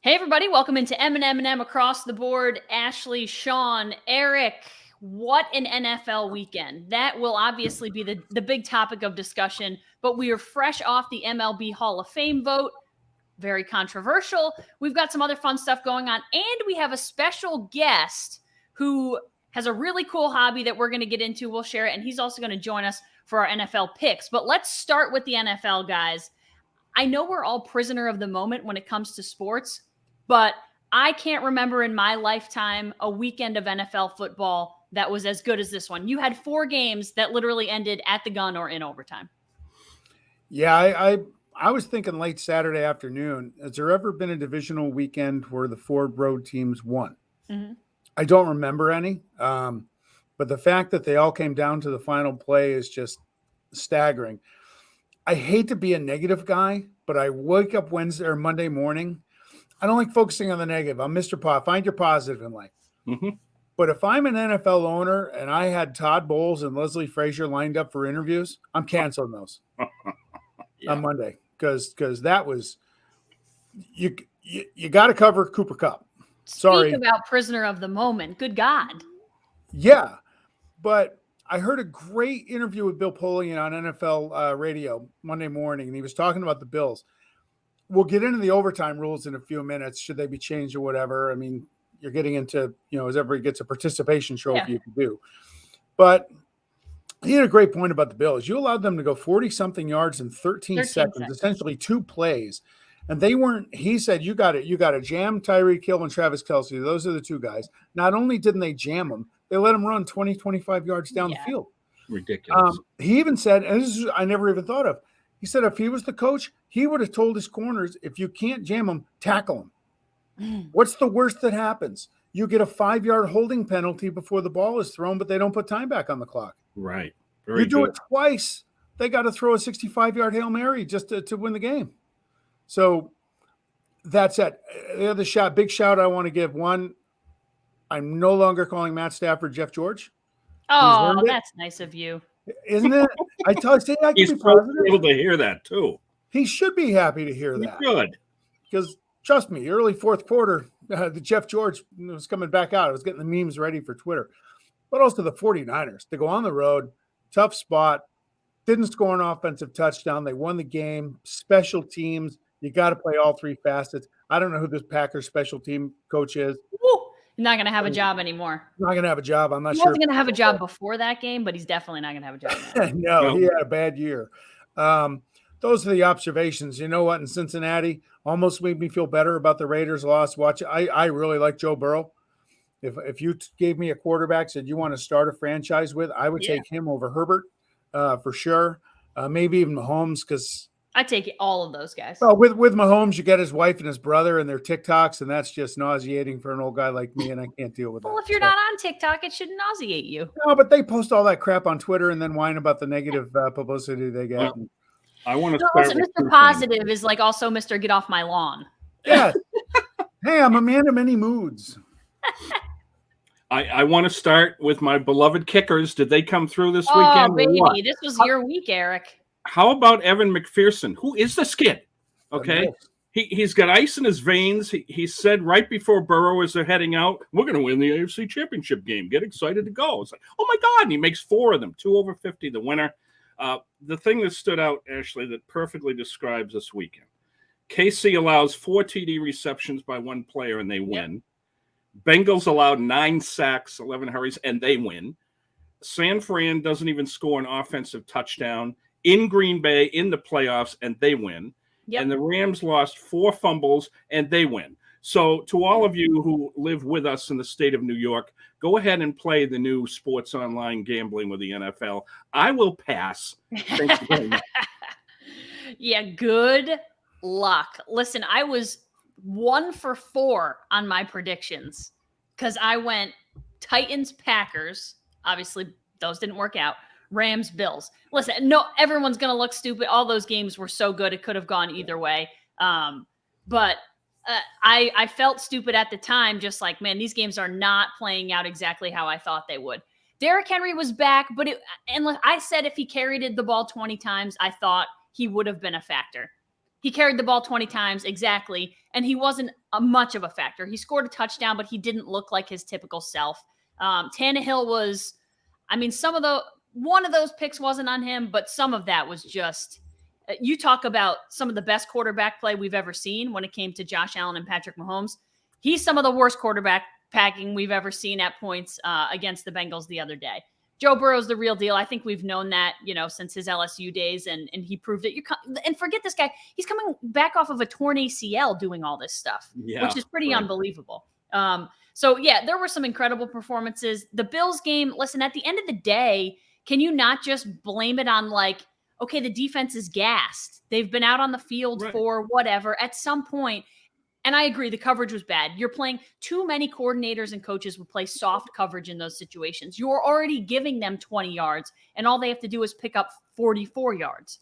Hey everybody, welcome into M&M Across the Board. Ashley, Sean, Eric, what an NFL weekend. That will obviously be the big topic of discussion, but we are fresh off the MLB Hall of Fame vote. Very controversial. We've got some other fun stuff going on, and we have a special guest who has a really cool hobby that we're going to get into. We'll share it, and he's also going to join us for our NFL picks. But let's start with the NFL, guys. I know we're all prisoner of the moment when it comes to sports, but I can't remember in my lifetime a weekend of NFL football that was as good as this one. You had 4 games that literally ended at the gun or in overtime. Yeah, I was thinking late Saturday afternoon. Has there ever been a divisional weekend where the 4 road teams won? Mm-hmm. I don't remember any. But the fact that they all came down to the final play is just staggering. I hate to be a negative guy, but I wake up Wednesday or Monday morning. I don't like focusing on the negative. I'm Mr. Find your positive in life. Mm-hmm. But if I'm an NFL owner and I had Todd Bowles and Leslie Frazier lined up for interviews, I'm canceling those on Monday because that was you got to cover Cooper Kupp. Sorry. Speak about prisoner of the moment. Good God. Yeah, but I heard a great interview with Bill Polian on NFL radio Monday morning, and he was talking about the Bills. We'll get into the overtime rules in a few minutes. Should they be changed or whatever? I mean, you're getting into, as everybody gets a participation trophy, you can do. But he had a great point about the Bills. You allowed them to go 40-something yards in 13 seconds, essentially 2 plays. And they weren't, he said, you got to jam Tyreek Hill and Travis Kelce. Those are the 2 guys. Not only didn't they jam them, they let them run 20, 25 yards down the field. Ridiculous. He even said, and this is, I never even thought of, he said if he was the coach, he would have told his corners, if you can't jam them, tackle them. What's the worst that happens? You get a 5-yard holding penalty before the ball is thrown, but they don't put time back on the clock. Right. You do it twice, they got to throw a 65-yard Hail Mary just to win the game. So that's it. The other big shout I want to give. One, I'm no longer calling Matt Stafford Jeff George. Oh, that's nice of you. Isn't it? I say I can be positive. He's able to hear that too. He should be happy to hear that. Good. Because trust me, early fourth quarter, the Jeff George was coming back out. I was getting the memes ready for Twitter. But also the 49ers, to go on the road, tough spot, didn't score an offensive touchdown. They won the game. Special teams, you got to play all 3 facets. I don't know who this Packers special team coach is. Woo! Not going to have a job anymore. Not going to have a job. I'm not sure. He wasn't going to have a job before that game, but he's definitely not going to have a job now. No, he had a bad year. Those are the observations. You know what? In Cincinnati, almost made me feel better about the Raiders' loss. I really like Joe Burrow. If you gave me a quarterback, said you want to start a franchise with, I would take him over Herbert for sure. Maybe even Mahomes because – I take all of those guys. Well, with Mahomes, you get his wife and his brother and their TikToks, and that's just nauseating for an old guy like me, and I can't deal with that. Well, if you're not on TikTok, it shouldn't nauseate you. No, but they post all that crap on Twitter and then whine about the negative publicity they get. I want to start with Mr. Positive is like also Mr. Get Off My Lawn. Yeah. Hey, I'm a man of many moods. I want to start with my beloved kickers. Did they come through this Oh, weekend? baby, this was your week, Eric. How about Evan McPherson? Who is this kid? Okay. He's got ice in his veins. He said right before Burrow as they're heading out, we're going to win the AFC Championship game. Get excited to go. It's like, oh, my God. And he makes 4 of them, 2 over 50, the winner. The thing that stood out, Ashley, that perfectly describes this weekend. KC allows 4 TD receptions by 1 player, and they win. Bengals allowed 9 sacks, 11 hurries, and they win. San Fran doesn't even score an offensive touchdown in Green Bay in the playoffs, and they win. And the Rams lost 4 fumbles, and they win. So to all of you who live with us in the state of New York, go ahead and play the new sports online gambling with the NFL. I will pass. Thank you very much. Yeah, good luck. Listen, I was 1 for 4 on my predictions because I went Titans, Packers. Obviously, those didn't work out. Rams, Bills. Listen, no, everyone's going to look stupid. All those games were so good. It could have gone either way. But I felt stupid at the time, just like, man, these games are not playing out exactly how I thought they would. Derrick Henry was back, but I said if he carried the ball 20 times, I thought he would have been a factor. He carried the ball 20 times, exactly, and he wasn't much of a factor. He scored a touchdown, but he didn't look like his typical self. Tannehill was, one of those picks wasn't on him, but some of that was just, you talk about some of the best quarterback play we've ever seen when it came to Josh Allen and Patrick Mahomes. He's some of the worst quarterback packing we've ever seen at points against the Bengals the other day. Joe Burrow's the real deal. I think we've known that, since his LSU days, and he proved it. And forget this guy. He's coming back off of a torn ACL doing all this stuff, which is pretty unbelievable. So, there were some incredible performances. The Bills game, listen, at the end of the day, can you not just blame it on okay, the defense is gassed. They've been out on the field for whatever. At some point, and I agree, the coverage was bad. You're playing too many coordinators and coaches would play soft coverage in those situations. You're already giving them 20 yards, and all they have to do is pick up 44 yards.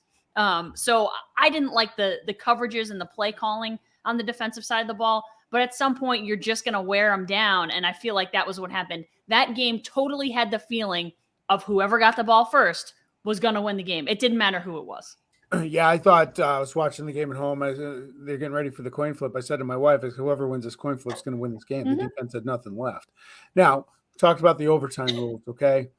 So I didn't like the coverages and the play calling on the defensive side of the ball. But at some point, you're just going to wear them down, and I feel like that was what happened. That game totally had the feeling of whoever got the ball first was going to win the game. It didn't matter who it was. Yeah, I thought I was watching the game at home. They're getting ready for the coin flip. I said to my wife, whoever wins this coin flip is going to win this game. The defense had nothing left. Now, talked about the overtime rules, okay?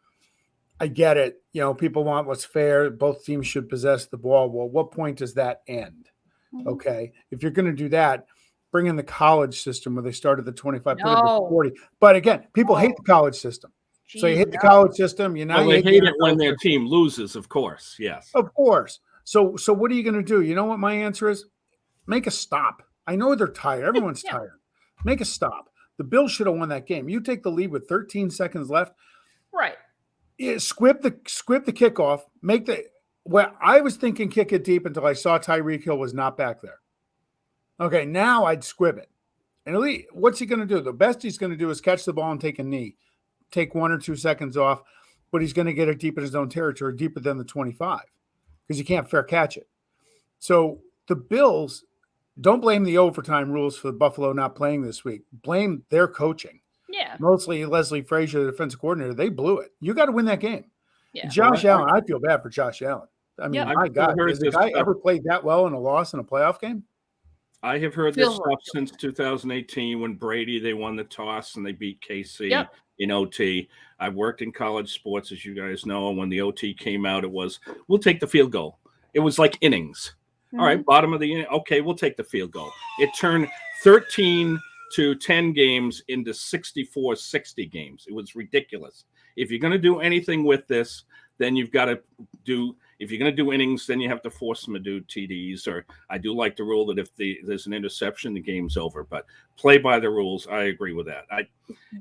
I get it. People want what's fair. Both teams should possess the ball. Well, what point does that end? Okay? If you're going to do that, bring in the college system where they start at the 25, put it at 40. But again, people hate the college system. Jeez, so you hate the college system. They hate it when their team loses, of course. Yes. Of course. So what are you going to do? You know what my answer is? Make a stop. I know they're tired. Everyone's tired. Make a stop. The Bills should have won that game. You take the lead with 13 seconds left. Right. Yeah, squib the kickoff. I was thinking kick it deep until I saw Tyreek Hill was not back there. Okay, now I'd squib it. And what's he going to do? The best he's going to do is catch the ball and take a knee. Take 1 or 2 seconds off, but he's going to get it deep in his own territory, deeper than the 25. Because you can't fair catch it. So the Bills, don't blame the overtime rules for Buffalo not playing this week. Blame their coaching. Yeah. Mostly Leslie Frazier, the defensive coordinator. They blew it. You got to win that game. Yeah. Josh Allen, I feel bad for Josh Allen. I mean, my God, has the guy ever played that well in a loss in a playoff game? I have heard this stuff since 2018 when Brady, they won the toss and they beat KC in OT. I've worked in college sports, as you guys know. And when the OT came out, it was, we'll take the field goal. It was like innings. All right, bottom of the inning. Okay, we'll take the field goal. It turned 13 to 10 games into 64-60 games. It was ridiculous. If you're going to do anything with this, then you've got to do, if you're going to do innings, then you have to force them to do TDs. Or I do like the rule that if there's an interception, the game's over. But play by the rules. I agree with that.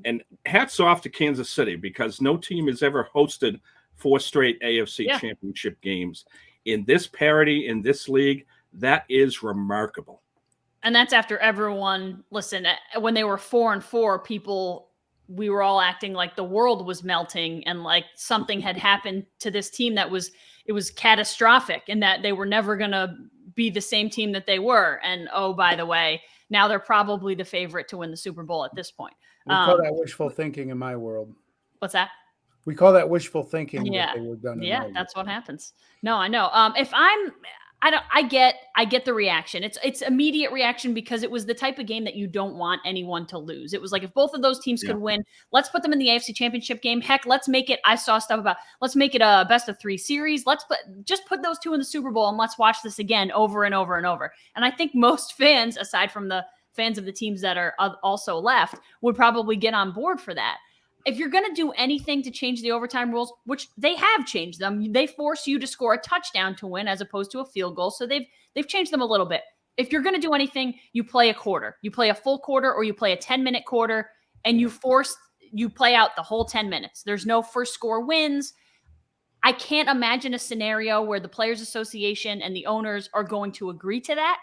And hats off to Kansas City, because no team has ever hosted 4 straight AFC championship games. In this parity, in this league, that is remarkable. And that's after everyone, listen, when they were 4-4, we were all acting like the world was melting and like something had happened to this team it was catastrophic and that they were never going to be the same team that they were. And oh, by the way, now they're probably the favorite to win the Super Bowl at this point. We call that wishful thinking in my world. What's that? We call that wishful thinking. Yeah. That they were done. Yeah, that's what happens. No, I know. I get the reaction. It's immediate reaction because it was the type of game that you don't want anyone to lose. It was like, if both of those teams could win, let's put them in the AFC Championship game. Heck, let's make it. I saw stuff about, let's make it a best of 3 series. Just put those two in the Super Bowl and let's watch this again over and over and over. And I think most fans, aside from the fans of the teams that are also left, would probably get on board for that. If you're going to do anything to change the overtime rules, which they have changed them, they force you to score a touchdown to win as opposed to a field goal. So they've changed them a little bit. If you're going to do anything, you play a quarter. You play a full quarter or you play a 10-minute quarter, and you play out the whole 10 minutes. There's no first score wins. I can't imagine a scenario where the Players Association and the owners are going to agree to that.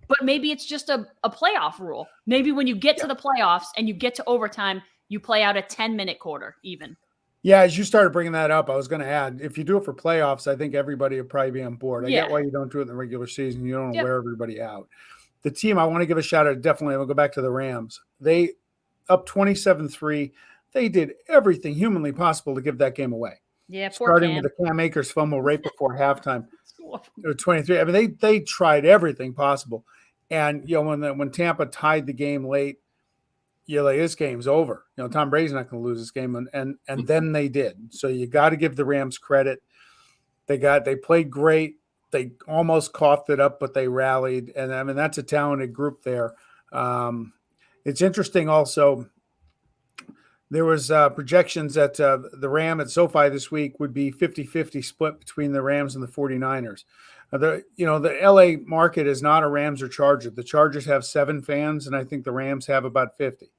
But maybe it's just a playoff rule. Maybe when you get to the playoffs and you get to overtime, you play out a 10-minute quarter even. Yeah, as you started bringing that up, I was going to add, if you do it for playoffs, I think everybody would probably be on board. I get why you don't do it in the regular season. You don't want to wear everybody out. The team, I want to give a shout out, definitely, we'll go back to the Rams. They, up 27-3, they did everything humanly possible to give that game away. Yeah, poor starting Cam. with the Cam Akers fumble right before halftime. It was 23. I mean, they tried everything possible. And, when Tampa tied the game late, you're like, this game's over. Tom Brady's not going to lose this game. And then they did. So you got to give the Rams credit. They played great. They almost coughed it up, but they rallied. And I mean, that's a talented group there. It's interesting also. There was projections that the Ram at SoFi this week would be 50-50 split between the Rams and the 49ers. The LA market is not a Rams or Chargers. The Chargers have 7 fans, and I think the Rams have about 50.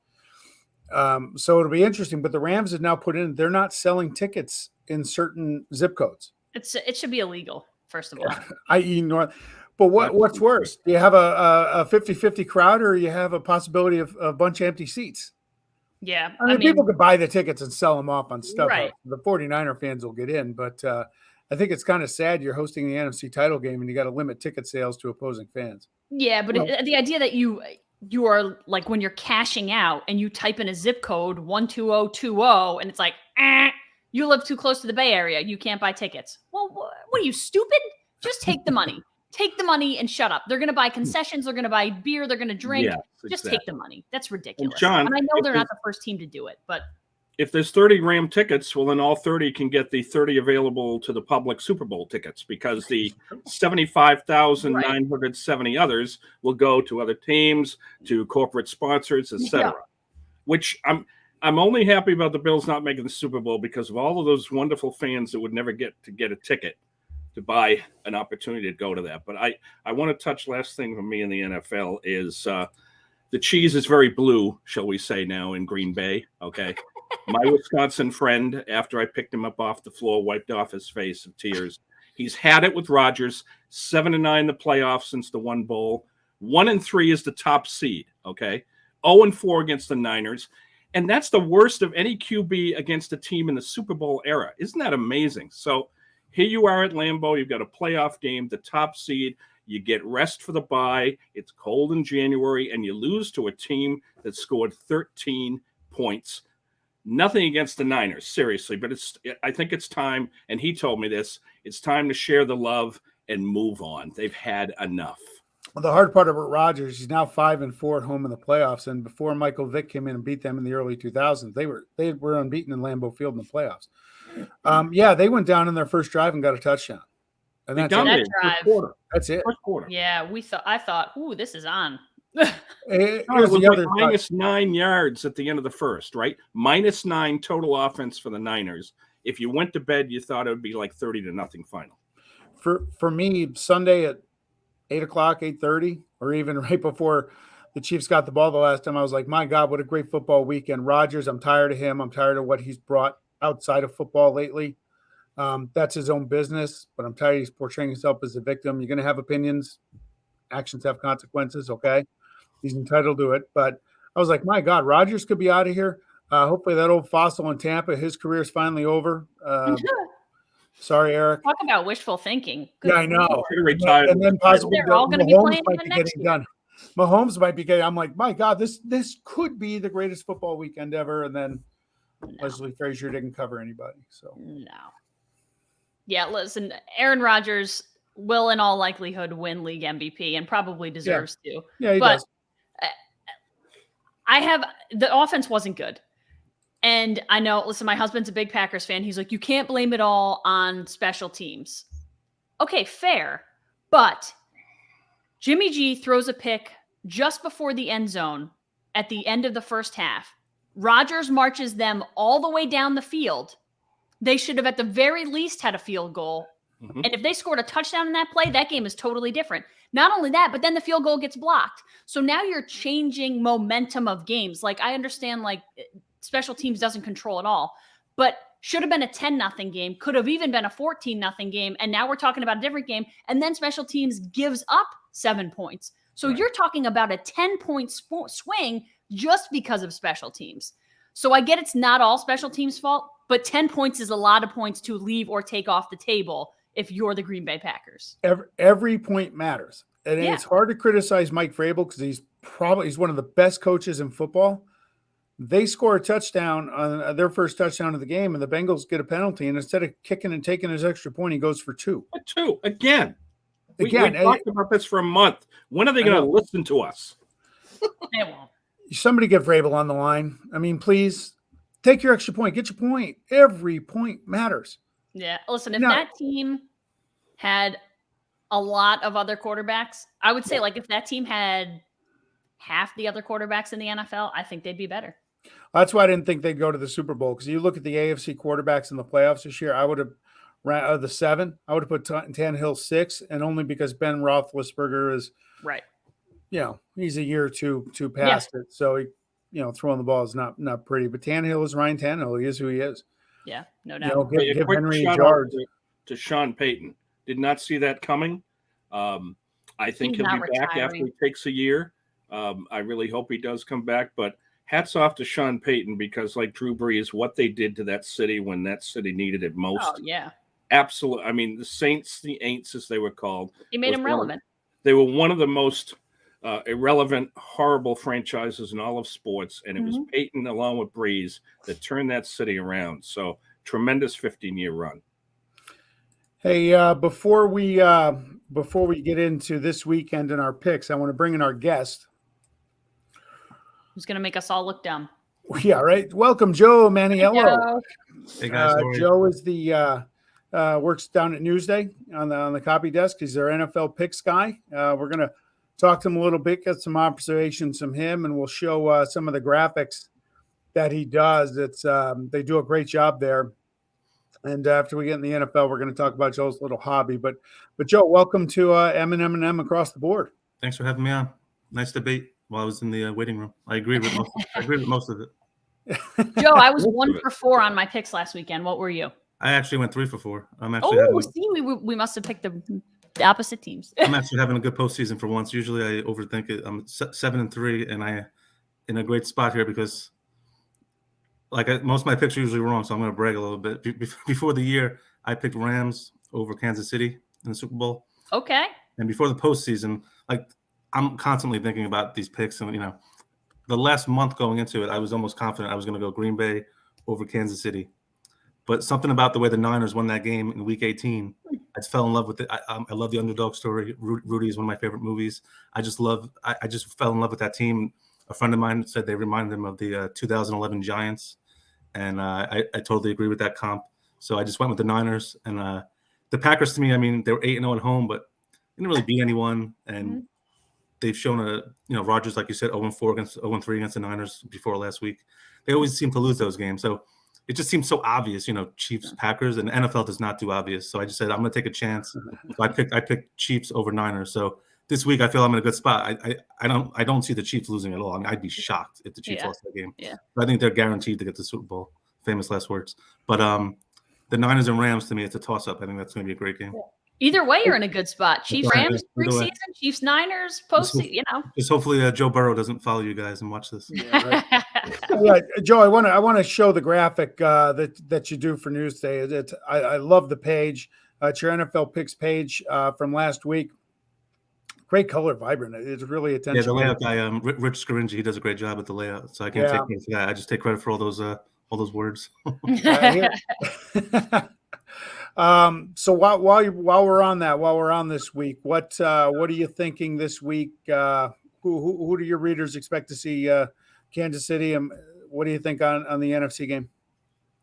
So it'll be interesting. But the Rams have now put in, they're not selling tickets in certain zip codes. It should be illegal, first of all. I.e. North. But what's worse? Do you have a 50-50 crowd, or you have a possibility of a bunch of empty seats? Yeah. I mean, people could buy the tickets and sell them off on StubHub. Right. The 49er fans will get in, but I think it's kind of sad you're hosting the NFC title game and you got to limit ticket sales to opposing fans. Yeah, but the idea that you are like, when you're cashing out and you type in a zip code 12020 and it's like, you live too close to the Bay Area, you can't buy tickets. Well, what are you, stupid? Just take the money. Take the money and shut up. They're going to buy concessions. They're going to buy beer. They're going to drink. Yes, Just exactly. take the money. That's ridiculous. Well, John, and I know they're not the first team to do it, but if there's 30 Ram tickets, well, then all 30 can get the 30 available to the public Super Bowl tickets, because the 75,970 others will go to other teams, to corporate sponsors, etc. Which I'm only happy about the Bills not making the Super Bowl because of all of those wonderful fans that would never get a ticket to buy an opportunity to go to that. But I want to touch, last thing for me in the NFL is the cheese is very blue, shall we say now, in Green Bay. Okay. My Wisconsin friend, after I picked him up off the floor, wiped off his face of tears. He's had it with Rodgers, 7-9 the playoffs since the one bowl. 1-3 is the top seed. Okay. 0-4 against the Niners. And that's the worst of any QB against a team in the Super Bowl era. Isn't that amazing? So here you are at Lambeau. You've got a playoff game, the top seed. You get rest for the bye. It's cold in January, and you lose to a team that scored 13 points. Nothing against the Niners, seriously, but I think it's time, and he told me this, it's time to share the love and move on. They've had enough. Well, the hard part about Rodgers, he's now 5-4 at home in the playoffs, and before Michael Vick came in and beat them in the early 2000s, they were unbeaten in Lambeau Field in the playoffs. They went down in their first drive and got a touchdown. And that's that drive. That's it. First quarter. Yeah, I thought, ooh, this is on. It was like minus 9 yards at the end of the first, right? Minus 9 total offense for the Niners. If you went to bed, you thought it would be like 30-0 final. For me, Sunday at 8 o'clock, 8:30, or even right before the Chiefs got the ball the last time, I was like, my God, what a great football weekend. Rodgers, I'm tired of him. I'm tired of what he's brought outside of football lately. That's his own business, but I'm tired he's portraying himself as a victim. You're going to have opinions. Actions have consequences, okay? He's entitled to it. But I was like, my God, Rodgers could be out of here. Hopefully that old fossil in Tampa, his career is finally over. Sorry, Eric. Talk about wishful thinking. Good. Yeah, I know. Retired. And then possibly they're all going to be playing might be next getting year. done. Mahomes might be getting. I'm like, my God, this could be the greatest football weekend ever. And then Leslie Frazier didn't cover anybody. So no. Yeah, listen, Aaron Rodgers will in all likelihood win league MVP and probably deserves to. Yeah, he but does. The offense wasn't good. And I know, listen, my husband's a big Packers fan. He's like, you can't blame it all on special teams. Okay, fair. But Jimmy G throws a pick just before the end zone at the end of the first half. Rodgers marches them all the way down the field. They should have at the very least had a field goal. Mm-hmm. And if they scored a touchdown in that play, that game is totally different. Not only that, but then the field goal gets blocked. So now you're changing momentum of games. Like, I understand, like, special teams doesn't control it all, but should have been a 10-0 game, could have even been a 14-0 game. And now we're talking about a different game. And then special teams gives up 7 points. So You're talking about a 10-point swing just because of special teams. So I get it's not all special teams' fault, but 10 points is a lot of points to leave or take off the table if you're the Green Bay Packers. Every point matters. And It's hard to criticize Mike Vrabel because he's one of the best coaches in football. They score a touchdown on their first touchdown of the game, and the Bengals get a penalty. And instead of kicking and taking his extra point, he goes for 2. Two again. We Again, talked about this for a month. When are they going to listen to us? They won't. Somebody get Vrabel on the line. I mean, please take your extra point. Get your point. Every point matters. Yeah. Listen, if that team had a lot of other quarterbacks, I would say, like, if that team had half the other quarterbacks in the NFL, I think they'd be better. That's why I didn't think they'd go to the Super Bowl, because you look at the AFC quarterbacks in the playoffs this year, I would have the 7. I would have put Tannehill 6, and only because Ben Roethlisberger is right. He's a year or two past it, so he, throwing the ball is not pretty. But Tannehill is Ryan Tannehill. He is who he is. Yeah, no doubt. Give Henry yards to Sean Payton. Did not see that coming. I think he'll be back after he takes a year. I really hope he does come back, but hats off to Sean Payton, because like Drew Brees, what they did to that city when that city needed it most. Oh, yeah. Absolutely. I mean, the Saints, the Aints, as they were called. He made them relevant. They were one of the most irrelevant, horrible franchises in all of sports, and it was Payton along with Brees that turned that city around. So tremendous 15-year run. Hey, before we get into this weekend and our picks, I want to bring in our guest. Who's going to make us all look dumb? Yeah, right. Welcome, Joe Maniello. Hey guys, Joe is the works down at Newsday on the copy desk. He's our NFL picks guy. We're gonna talk to him a little bit, get some observations from him, and we'll show some of the graphics that he does. It's they do a great job there. And after we get in the NFL, we're going to talk about Joe's little hobby. But Joe, welcome to M&M across the board. Thanks for having me on. Nice debate while I was in the waiting room. I agree with most of it. Joe, I was 1 for 4 on my picks last weekend. What were you? I actually went 3 for 4. I'm actually we must have picked the opposite teams. I'm actually having a good postseason for once. Usually I overthink it. I'm 7-3, and I in a great spot here because most of my picks are usually wrong, so I'm going to brag a little bit. Before the year, I picked Rams over Kansas City in the Super Bowl. Okay. And before the postseason, I'm constantly thinking about these picks, and the last month going into it, I was almost confident I was going to go Green Bay over Kansas City. But something about the way the Niners won that game in Week 18, I just fell in love with it. I love the underdog story. Rudy is one of my favorite movies. I just fell in love with that team. A friend of mine said they reminded him of the 2011 Giants, and I totally agree with that comp. So I just went with the Niners. And the Packers, to me, I mean, they were 8-0 at home, but they didn't really beat anyone. And they've shown Rodgers, like you said, 0-3 against the Niners before last week. They always seem to lose those games. So it just seems so obvious, Chiefs, Packers, and the NFL does not do obvious. So I just said, I'm going to take a chance. So I picked Chiefs over Niners. So this week I feel I'm in a good spot. I don't see the Chiefs losing at all. I mean, I'd be shocked if the Chiefs lost that game. Yeah. But I think they're guaranteed to get the Super Bowl. Famous last words. But the Niners and Rams, to me, it's a toss-up. I think that's going to be a great game. Either way, you're in a good spot. Chiefs Rams preseason, Chiefs Niners postseason. Just hopefully Joe Burrow doesn't follow you guys and watch this. Yeah, right. Joe, I want to show the graphic that you do for Newsday. I love the page. It's your NFL picks page from last week. Great color, vibrant. It's really attention. Yeah, the layout guy, Rich Scaringi, he does a great job with the layout. So I can't take credit for that. I just take credit for all those words. So while we're on this week, what are you thinking this week? Who do your readers expect to see? Kansas City, and what do you think on the NFC game?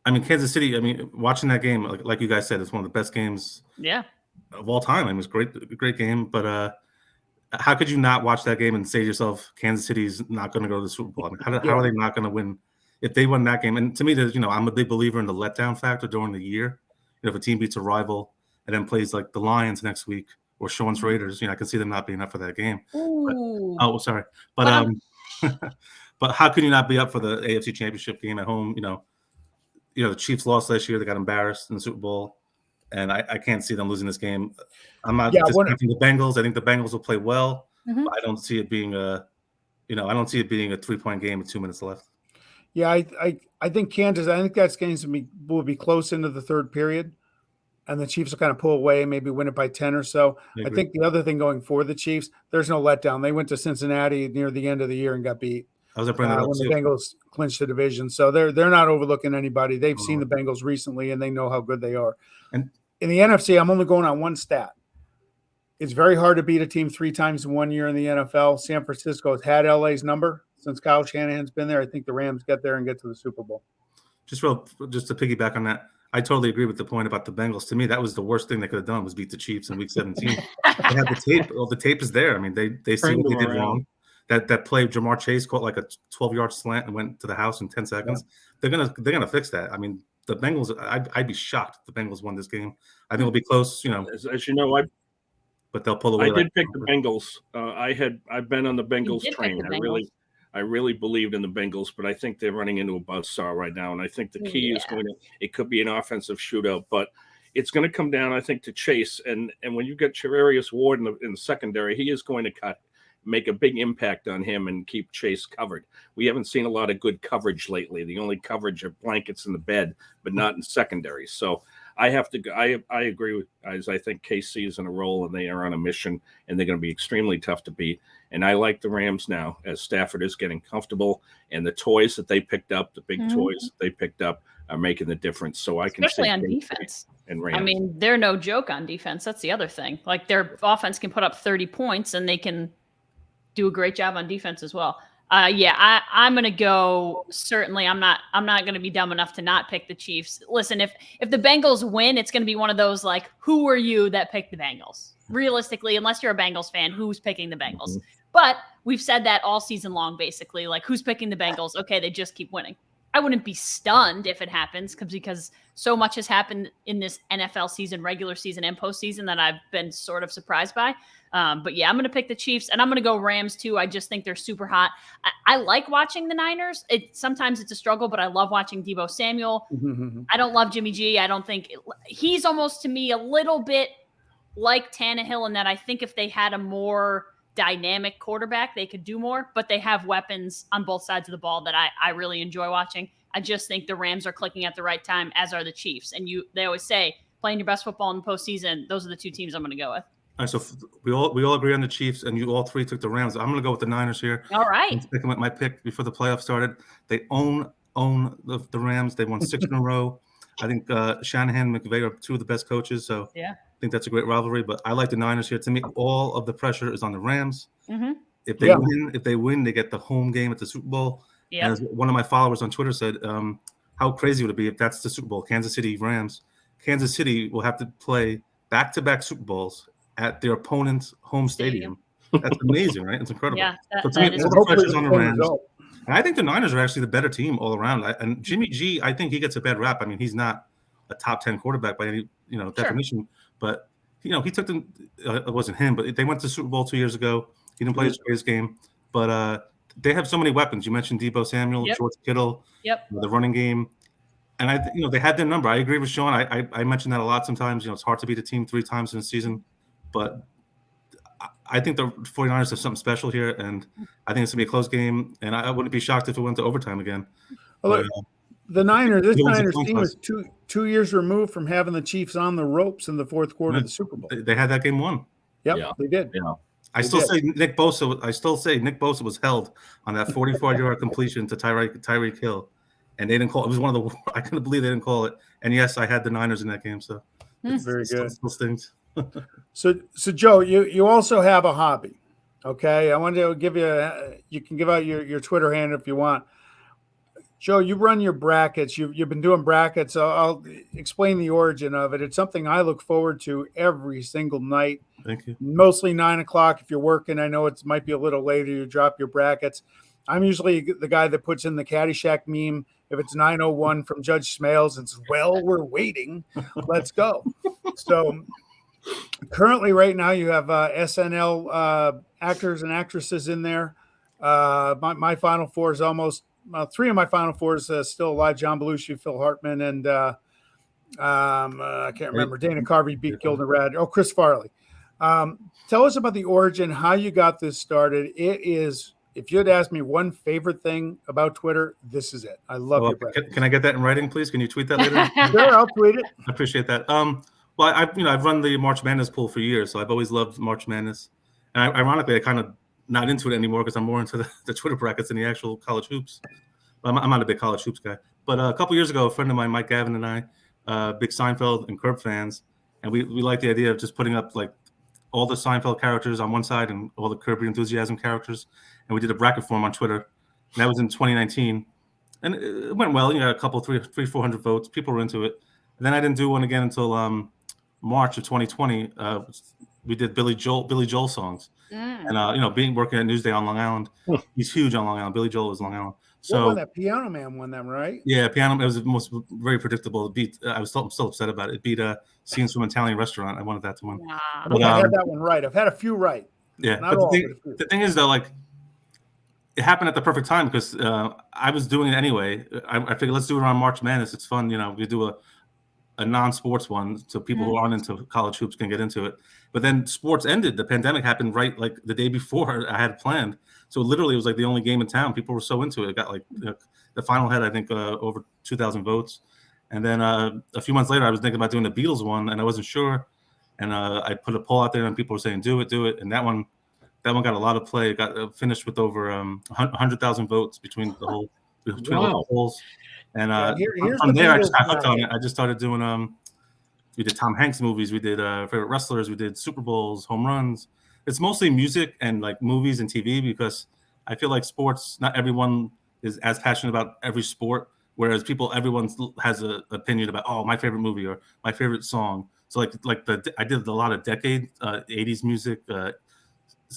I mean, Kansas City. I mean, watching that game, like you guys said, it's one of the best games of all time. I mean, it was a great game. But how could you not watch that game and say to yourself, Kansas City's not going to go to the Super Bowl? I mean, how are they not going to win if they won that game? And to me, I'm a big believer in the letdown factor during the year. If a team beats a rival and then plays like the Lions next week or Sean's Raiders, I can see them not being up for that game. Sorry. But but how can you not be up for the AFC Championship game at home? The Chiefs lost last year. They got embarrassed in the Super Bowl, and I can't see them losing this game. I'm not discounting the Bengals. I think the Bengals will play well. But I don't see it being a 3-point game with 2 minutes left. Yeah, I think Kansas. I think that game will be close into the third period, and the Chiefs will kind of pull away, maybe win it by 10 or so. I think the other thing going for the Chiefs, there's no letdown. They went to Cincinnati near the end of the year and got beat. I was bringing that up when the too. Bengals clinched the division. So they're not overlooking anybody. They've seen the Bengals recently, and they know how good they are. And in the NFC, I'm only going on one stat. It's very hard to beat a team 3 times in 1 year in the NFL. San Francisco has had LA's number since Kyle Shanahan's been there. I think the Rams get there and get to the Super Bowl. Just to piggyback on that, I totally agree with the point about the Bengals. To me, that was the worst thing they could have done was beat the Chiefs in Week 17. They had the tape. Well, the tape is there. I mean, they see what they did wrong. That play, Jamar Chase caught like a 12-yard slant and went to the house in 10 seconds. Yeah. They're gonna fix that. I mean, the Bengals. I'd be shocked if the Bengals won this game. I think it'll be close. As you know, but they'll pull away. I did pick the Bengals. I've been on the Bengals train. I really believed in the Bengals, but I think they're running into a buzzsaw right now. And I think the key is it could be an offensive shootout, but it's going to come down, I think, to Chase. And when you get Charvarius Ward in the secondary, he is going to make a big impact on him and keep Chase covered. We haven't seen a lot of good coverage lately. The only coverage are blankets in the bed, but not in secondary. So I agree with guys. I think KC is in a role and they are on a mission and they're going to be extremely tough to beat. And I like the Rams now as Stafford is getting comfortable and the toys that they picked up, the big toys that they picked up are making the difference. So I can especially on defense. And Rams. I mean, they're no joke on defense. That's the other thing. Like their offense can put up 30 points and they can do a great job on defense as well. I'm going to go. Certainly, I'm not going to be dumb enough to not pick the Chiefs. Listen, if the Bengals win, it's going to be one of those like, who are you that picked the Bengals? Realistically, unless you're a Bengals fan, who's picking the Bengals? But we've said that all season long, basically. Like, who's picking the Bengals? Okay, they just keep winning. I wouldn't be stunned if it happens because so much has happened in this NFL season, regular season and postseason that I've been sort of surprised by. But yeah, I'm going to pick the Chiefs and I'm going to go Rams too. I just think they're super hot. I like watching the Niners. Sometimes it's a struggle, but I love watching Deebo Samuel. I don't love Jimmy G. I don't think he's almost to me a little bit like Tannehill in that I think if they had a more dynamic quarterback, they could do more, but they have weapons on both sides of the ball that I really enjoy watching. I just think the Rams are clicking at the right time, as are the Chiefs. And they always say, playing your best football in the postseason, those are the 2 teams I'm going to go with. All right, so we all agree on the Chiefs, and you all 3 took the Rams. I'm going to go with the Niners here. All right. I'm sticking with my pick before the playoffs started. They own the Rams. They won 6 in a row. I think Shanahan and McVay are 2 of the best coaches, so yeah. I think that's a great rivalry. But I like the Niners here. To me, all of the pressure is on the Rams. If they win, they get the home game at the Super Bowl. Yeah. And as one of my followers on Twitter said, how crazy would it be if that's the Super Bowl, Kansas City Rams? Kansas City will have to play back-to-back Super Bowls at their opponent's home stadium. That's amazing, right? It's incredible. Yeah, that all the pressure's on the Rams. And I think the Niners are actually the better team all around. And Jimmy G, I think he gets a bad rap. I mean, he's not a top 10 quarterback by any definition, but he took them. It wasn't him, but they went to the Super Bowl 2 years ago. He didn't play his greatest game, but they have so many weapons. You mentioned Deebo Samuel, George Kittle, the running game, and they had their number. I agree with Sean. I mentioned that a lot sometimes. It's hard to beat a team 3 times in a season, but I think the 49ers have something special here, and I think it's going to be a close game, and I wouldn't be shocked if it went to overtime again. Well, the Niners team is two years removed from having the Chiefs on the ropes in the fourth quarter of the Super Bowl. They had that game won. Yep, they did. Yeah. I still say Nick Bosa was held on that 44-yard completion to Tyreek Hill, and they didn't call it. It was one of the – I couldn't believe they didn't call it. And, yes, I had the Niners in that game, so very good. Still stings. So Joe, you also have a hobby, okay? I wanted to give you can give out your Twitter handle if you want. Joe, you run your brackets. You've been doing brackets. I'll explain the origin of it. It's something I look forward to every single night. Thank you. Mostly 9 o'clock if you're working. I know it might be a little later. You drop your brackets. I'm usually the guy that puts in the Caddyshack meme. If it's 9:01 from Judge Smales, it's we're waiting. Let's go. So currently, right now, you have SNL actors and actresses in there. My Final Four is almost 3 of my Final Fours still alive: John Belushi, Phil Hartman, and I can't remember. Dana Carvey beat Gilda Rad. Oh, Chris Farley. Tell us about the origin, how you got this started. It is, if you had asked me one favorite thing about Twitter, this is it. I love it. Can I get that in writing, please? Can you tweet that later? Sure, I'll tweet it. I appreciate that. Well, I've run the March Madness pool for years, so I've always loved March Madness. And ironically, I kind of not into it anymore because I'm more into the Twitter brackets than the actual college hoops. I'm not a big college hoops guy. But a couple years ago, a friend of mine, Mike Gavin, and I, big Seinfeld and Curb fans, and we liked the idea of just putting up like all the Seinfeld characters on one side and all the Curb Your Enthusiasm characters, and we did a bracket form on Twitter. And that was in 2019, and it went well. You got a couple, 400 votes. People were into it. And then I didn't do one again until March of 2020. We did Billy Joel songs, and being working at Newsday on Long Island, he's huge on Long Island. Billy Joel is Long Island. So that Piano Man won them, right? Yeah, Piano. It was very predictable. It beat. I'm still upset about it. It beat Scenes from an Italian Restaurant. I wanted that to win. Wow. But, I had that one right. I've had a few right. Yeah, not but all. The thing is though, like it happened at the perfect time because I was doing it anyway. I figured let's do it around March Madness. It's fun, we do a non-sports one so people who aren't into college hoops can get into it. But then sports ended. The pandemic happened right like the day before I had planned. So literally it was like the only game in town. People were so into it. It got like the final had I think over 2,000 votes. And then a few months later I was thinking about doing the Beatles one and I wasn't sure. And I put a poll out there and people were saying do it. And that one got a lot of play. It got finished with over 100,000 votes between the whole all the polls. And from there, I just got hooked on it. I just started doing we did Tom Hanks movies, we did favorite wrestlers, we did Super Bowls, home runs. It's mostly music and like movies and TV because I feel like sports, not everyone is as passionate about every sport, whereas everyone has an opinion about my favorite movie or my favorite song. So I did a lot of decade 80s music, 90s,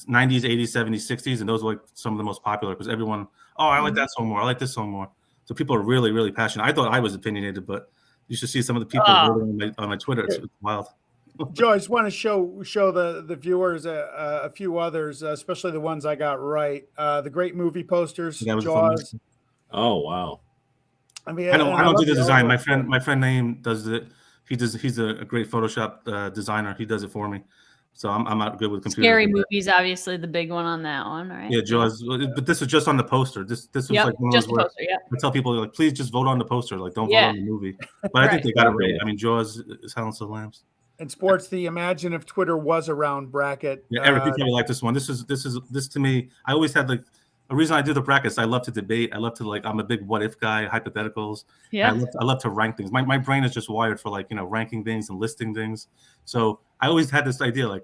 80s, 70s, 60s, and those were like some of the most popular because everyone, I like that song more, I like this song more. So people are really, really passionate. I thought I was opinionated, but you should see some of the people on my Twitter. It's wild. Joe, I just want to show the viewers a few others, especially the ones I got right. The great movie posters, Jaws. Oh wow! I mean, I don't do the design. My friend Naeem does it. He's a great Photoshop designer. He does it for me. So I'm not good with computers. Scary Movie's obviously the big one on that one, right? Yeah, Jaws. But this was just on the poster. This was like one just of those poster. Yeah. I tell people like, please just vote on the poster. Like, don't vote on the movie. But I think they got it right. I mean, Jaws, Silence of the Lambs. In sports, the Imagine if Twitter was around bracket. Yeah, Eric, you probably like this one. This to me. I always had like a reason I do the brackets. I love to debate. I love to I'm a big what if guy, hypotheticals. Yeah. I love to rank things. My brain is just wired for ranking things and listing things. So I always had this idea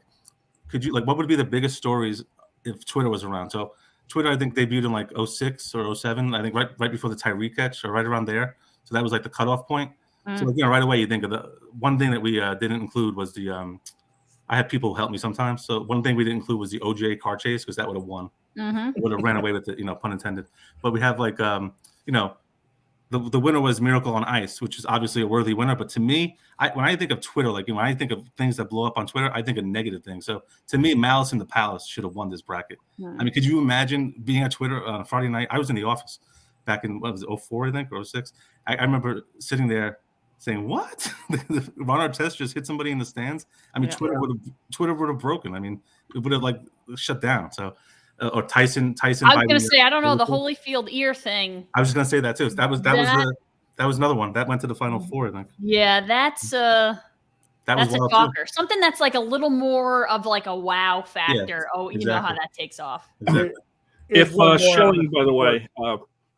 could you what would be the biggest stories if Twitter was around? So Twitter, I think debuted in like 06 or 07. I think right before the Tyreek catch or right around there. So that was like the cutoff point. So right away you think of the one thing that we didn't include was the I had people help me sometimes. So one thing we didn't include was the OJ car chase because that would have won. It would have ran away with it, pun intended. But we have the winner was Miracle on Ice, which is obviously a worthy winner. But to me, when I think of Twitter, when I think of things that blow up on Twitter, I think of negative things. So to me, Malice in the Palace should have won this bracket. I mean, could you imagine being at Twitter on a Friday night? I was in the office back in, 04, I think, or 06. I remember sitting there saying, what? Ron Artest just hit somebody in the stands? I mean, Twitter would have broken. I mean, it would have shut down. So or Tyson. I was going to say, I don't know, the Holyfield ear thing. I was just going to say that too. That was another one that went to the Final Four, I think. Yeah, that's a shocker. Something that's like a little more of like a wow factor. Yeah, you know how that takes off. Exactly. If Schilling, by the way,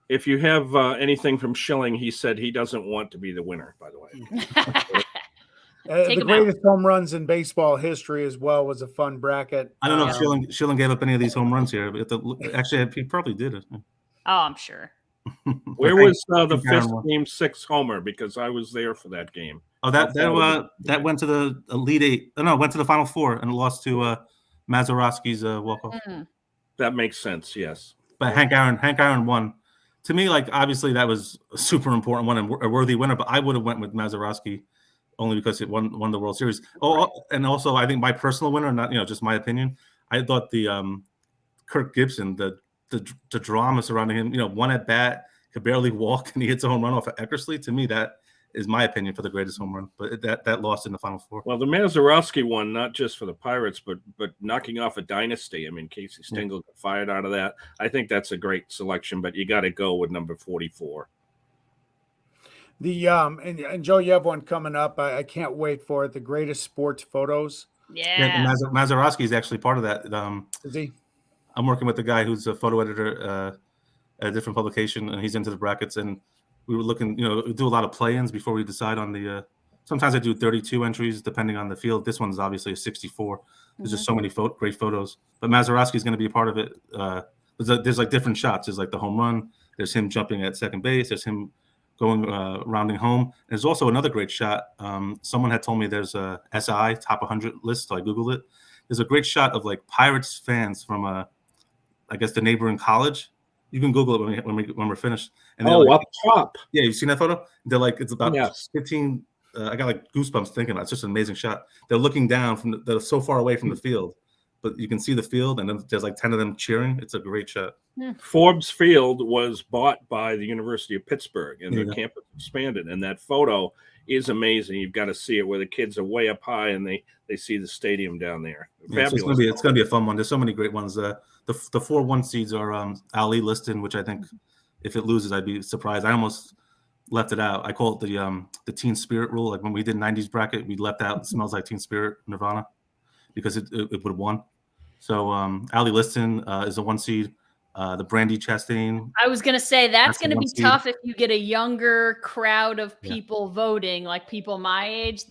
if you have anything from Schilling, he said he doesn't want to be the winner, by the way. The greatest home runs in baseball history as well was a fun bracket. I don't know if Schilling gave up any of these home runs here. But actually, he probably did it. Oh, I'm sure. Where was the fifth Game 6 homer? Because I was there for that game. Oh, that went to the Elite Eight. No, went to the Final Four and lost to Mazeroski's walk-off. That makes sense, yes. But Hank Aaron won. To me, obviously that was a super important one and a worthy winner, but I would have went with Mazeroski only because it won the World Series. Oh, and also I think my personal winner, not just my opinion, I thought the Kirk Gibson, the drama surrounding him, one at bat, could barely walk, and he hits a home run off of Eckersley. To me, that is my opinion for the greatest home run. But that lost in the Final Four. Well, the Mazeroski one, not just for the Pirates, but knocking off a dynasty. I mean, Casey Stengel got fired out of that. I think that's a great selection, but you got to go with number 44. The and Joe, you have one coming up. I can't wait for it. The greatest sports photos. Yeah. Mazeroski is actually part of that. Is he? I'm working with a guy who's a photo editor at a different publication, and he's into the brackets. And we were looking, we do a lot of play-ins before we decide on the. Sometimes I do 32 entries depending on the field. This one's obviously a 64. There's just so many great photos. But Mazeroski is going to be a part of it. There's like different shots. There's like the home run. There's him jumping at second base. There's him going rounding home. There's also another great shot. Someone had told me there's a SI top 100 list, so I Googled it. There's a great shot of like Pirates fans from I guess the neighboring college. You can Google it when we're finished. And up top. Yeah, you've seen that photo? They're like, it's about 15. I got like goosebumps thinking about it. It's just an amazing shot. They're looking down they're so far away from the field, but you can see the field, and then there's like 10 of them cheering. It's a great shot. Forbes Field was bought by the University of Pittsburgh, and their campus expanded. And that photo is amazing. You've got to see it where the kids are way up high and they see the stadium down there. Yeah, so it's gonna be a fun one. There's so many great ones. The 4-1 seeds are Ali Liston, which I think if it loses, I'd be surprised. I almost left it out. I call it the Teen Spirit rule. Like when we did 90s bracket, we left out Smells Like Teen Spirit, Nirvana, because it would have won. So Ali Liston is a 1 seed. The Brandy Chastain. I was going to say that's going to be tough if you get a younger crowd of people voting, like people my age.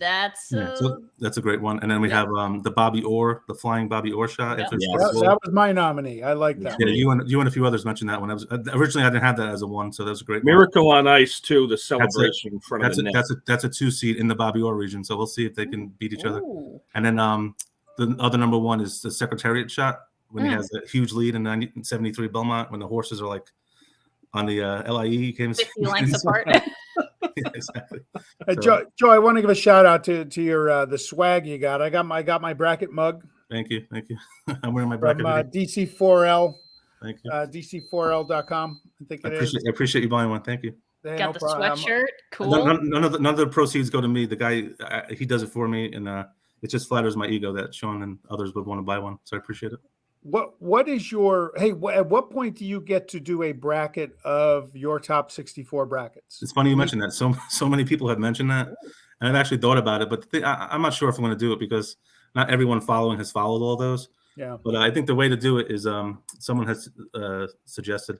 So that's a great one. And then we have the Bobby Orr, the flying Bobby Orr shot. That was my nominee. I like that. Yeah, you and a few others mentioned that one. Originally I didn't have that as a 1, so that was a great Miracle on Ice too. The celebration in front of the net. That's a 2 seed in the Bobby Orr region. So we'll see if they can beat each other. And then the other number 1 is the Secretariat shot. When he has a huge lead in 73 Belmont, when the horses are like on the LIE, he came 50 lengths apart. Yeah, exactly. Joe, I want to give a shout out to your the swag you got. I got my bracket mug. Thank you. I'm wearing my bracket from DC4L. Thank you. DC4L.com. I think it is. I appreciate you buying one. Thank you. Got the sweatshirt. Cool. None of the proceeds go to me. The guy he does it for me, and it just flatters my ego that Sean and others would want to buy one. So I appreciate it. What is your at what point do you get to do a bracket of your top 64 brackets? It's funny you mentioned that. So many people have mentioned that, and I've actually thought about it, but I'm not sure if I'm going to do it because not everyone following has followed all those. Yeah. But I think the way to do it is someone has suggested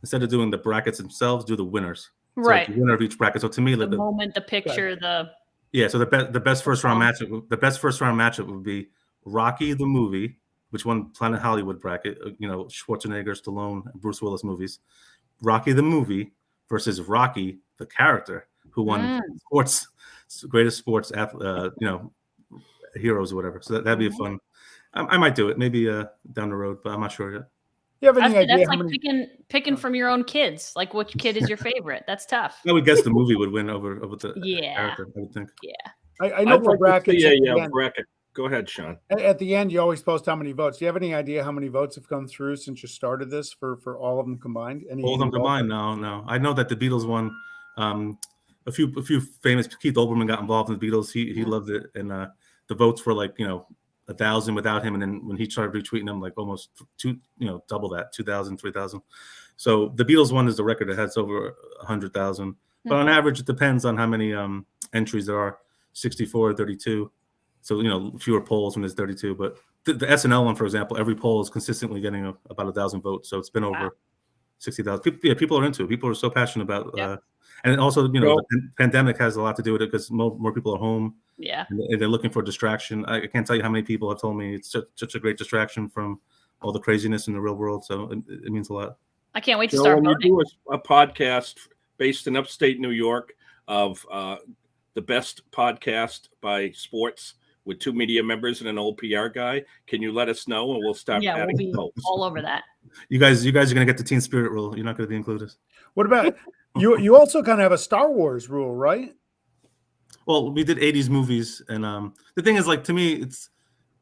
instead of doing the brackets themselves, do the winners. Right. So the winner of each bracket. So to me, the moment, the picture, So the best first round matchup would be Rocky the movie, which won Planet Hollywood bracket, Schwarzenegger, Stallone, and Bruce Willis movies. Rocky the movie versus Rocky the character, who won greatest sports, heroes or whatever. So that'd be fun. I might do it, maybe down the road, but I'm not sure yet. You have any idea? That's like picking from your own kids. Like, which kid is your favorite? That's tough. I would guess the movie would win over the character. I would think. Yeah. I know for brackets. Bracket. Go ahead, Sean. At the end, you always post how many votes. Do you have any idea how many votes have come through since you started this for all of them combined? All of them combined? No. I know that the Beatles won. A few famous. Keith Olbermann got involved in the Beatles. He loved it, and the votes were like 1,000 without him, and then when he started retweeting them, like almost double that, 2,000, 3,000. So the Beatles one is the record that has over 100,000. But on average, it depends on how many entries there are. 64 or 32. So, fewer polls when there's 32. But the SNL one, for example, every poll is consistently getting about 1,000 votes. So it's been over 60,000. People are into it. People are so passionate about and also, the pandemic has a lot to do with it because more people are home. Yeah. And they're looking for distraction. I can't tell you how many people have told me it's such a great distraction from all the craziness in the real world. So it means a lot. I can't wait to start voting. We'll do a podcast based in upstate New York of the best podcast by sports with 2 media members and an old PR guy. Can you let us know, and we'll start adding we'll be votes. all over that. You guys are going to get the Teen Spirit rule. You're not going to be included. What about you? Also kind of have a Star Wars rule, right? Well, we did 80s movies, and the thing is, like, to me,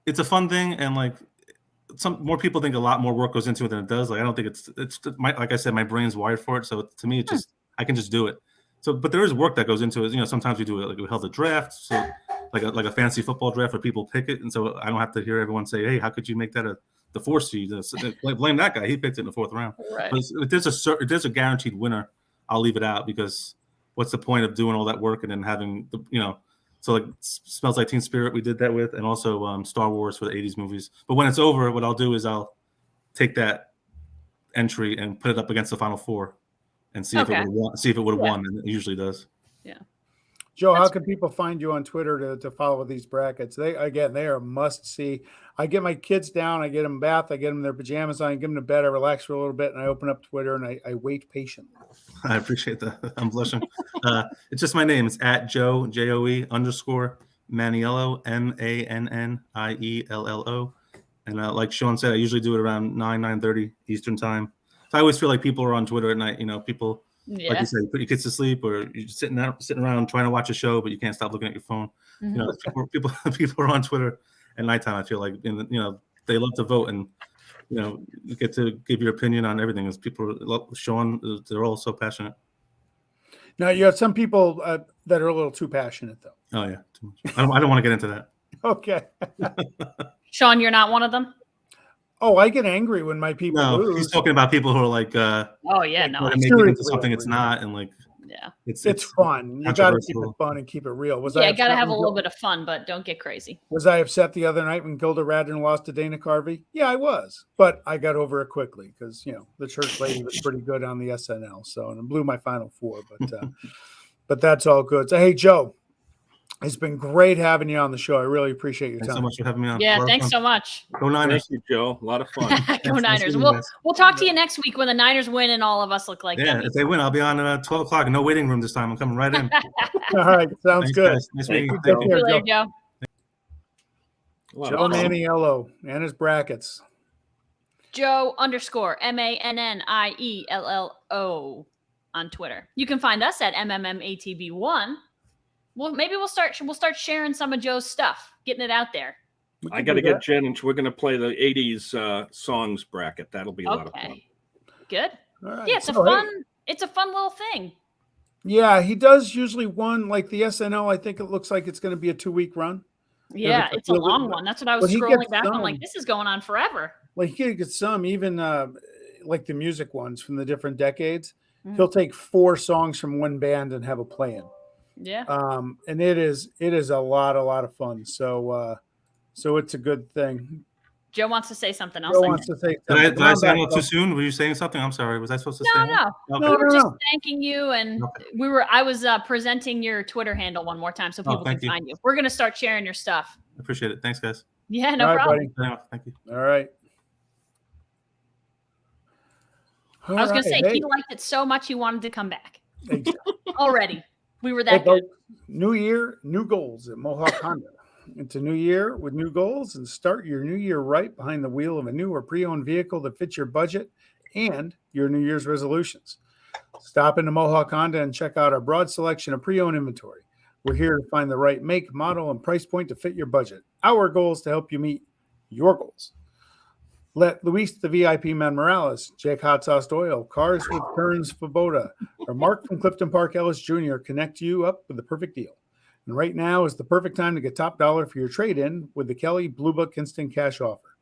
it's a fun thing, and like some more people think a lot more work goes into it than it does. Like, I don't think it's like I said, my brain's wired for it. So to me, it just I can just do it. So, but there is work that goes into it. Sometimes we do it, like we held a draft, so like a fancy football draft where people pick it, and so I don't have to hear everyone say, "Hey, how could you make that the 4th seed?" Blame that guy; he picked it in the 4th round. Right. But if there's a guaranteed winner, I'll leave it out because what's the point of doing all that work and then having So like Smells Like Teen Spirit, we did that with, and also Star Wars for the 80s movies. But when it's over, what I'll do is I'll take that entry and put it up against the Final Four and see if it would have won. See if it would have won, and it usually does. Yeah. Joe, how can people find you on Twitter to follow these brackets? They are a must see. I get my kids down, I get them a bath, I get them their pajamas on, I give them to bed, I relax for a little bit, and I open up Twitter and I wait patiently. I appreciate that. I'm blushing. It's just my name. It's at Joe, Joe _ Maniello, Manniello. And like Sean said, I usually do it around 9:30 Eastern time. So I always feel like people are on Twitter at night. People, like you said, you put your kids to sleep, or you're sitting around trying to watch a show, but you can't stop looking at your phone. People are on Twitter at nighttime. I feel like, they love to vote, and you get to give your opinion on everything. As people love Sean, they're all so passionate. Now you have some people that are a little too passionate, though. Oh yeah, too much. I don't want to get into that. Okay. Sean, you're not one of them? Oh, I get angry when my people lose. He's talking about people who are like, oh yeah, no, make it into something it's not, and like, yeah, it's fun. You got to keep it fun and keep it real. I got to have a little bit of fun, but don't get crazy. Was I upset the other night when Gilda Radner lost to Dana Carvey? Yeah, I was, but I got over it quickly because the church lady was pretty good on the SNL, and it blew my Final Four. But but that's all good. So hey, Joe. It's been great having you on the show. I really appreciate your time. Thanks so much for having me on. Yeah, thanks so much. Go Niners. Thank you, Joe. A lot of fun. Go Niners. We'll talk to you next week when the Niners win and all of us look like if they win, I'll be on 12 o'clock. No waiting room this time. I'm coming right in. All right, sounds good. Guys. Nice meeting you. Thank you later, Joe. Joe Maniello and his brackets. Joe _ Manniello on Twitter. You can find us at MMMATB1. Well, maybe we'll start sharing some of Joe's stuff, getting it out there. I got to get Jen, and we're going to play the 80s songs bracket. That'll be a lot of fun. Good. Right. Yeah, it's a fun little thing. Yeah, he does usually one, like the SNL. I think it looks like it's going to be a 2-week run. Yeah, it's a long one. That's what I was scrolling back. I'm like, this is going on forever. Like he gets some, even like the music ones from the different decades. He'll take 4 songs from one band and have a play-in. Yeah. And it is a lot of fun. So it's a good thing. Joe wants to say something else. Joe wants to say something. Did I say a little too soon? Were you saying something? I'm sorry. Was I supposed to say? No. Okay. We were just thanking you, and I was presenting your Twitter handle one more time so people can find you. We're gonna start sharing your stuff. I appreciate it. Thanks, guys. Yeah, no problem. Buddy. Thank you. All right. I was gonna say he liked it so much he wanted to come back. Exactly. Already. We were that good. New year, new goals at Mohawk Honda. It's a new year with new goals, and start your new year right behind the wheel of a new or pre-owned vehicle that fits your budget and your New Year's resolutions. Stop into Mohawk Honda and check out our broad selection of pre-owned inventory. We're here to find the right make, model, and price point to fit your budget. Our goal is to help you meet your goals. Let Luis the VIP Man Morales, Jake Hot Sauce Doyle, Cars with Turns Svoboda, or Mark from Clifton Park Ellis Jr. connect you up with the perfect deal. And right now is the perfect time to get top dollar for your trade-in with the Kelly Blue Book Instant Cash Offer.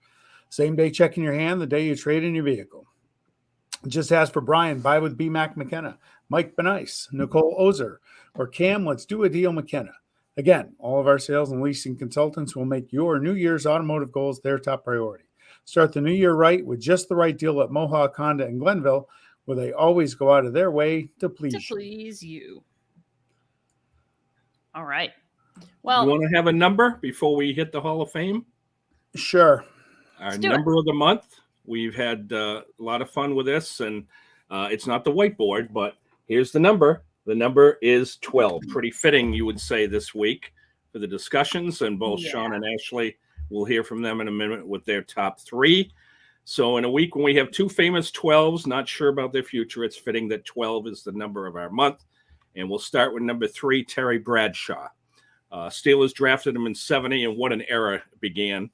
Same day check in your hand the day you trade in your vehicle. Just ask for Brian, buy with B. Mac McKenna, Mike Benice, Nicole Ozer, or Cam, let's do a deal McKenna. Again, all of our sales and leasing consultants will make your New Year's automotive goals their top priority. Start the new year right with just the right deal at Mohawk Honda in Glenville, where they always go out of their way to please you. All right. Well, you want to have a number before we hit the Hall of Fame? Sure. Our number of the month. We've had a lot of fun with this, and it's not the whiteboard, but here's the number. The number is 12. Pretty fitting, you would say, this week for the discussions, and both Sean and Ashley, we'll hear from them in a minute with their top 3. So in a week when we have 2 famous 12s, not sure about their future, it's fitting that 12 is the number of our month. And we'll start with number 3, Terry Bradshaw. Steelers drafted him in 70, and what an era began.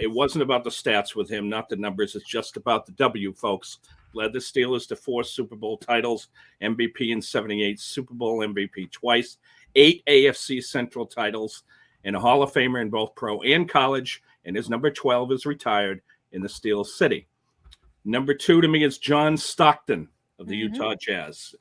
It wasn't about the stats with him, not the numbers. It's just about the W, folks. Led the Steelers to 4 Super Bowl titles, MVP in 78, Super Bowl MVP twice, 8 AFC Central titles, and a Hall of Famer in both pro and college, and his number 12 is retired in the Steel City. Number 2 to me is John Stockton of the Utah Jazz.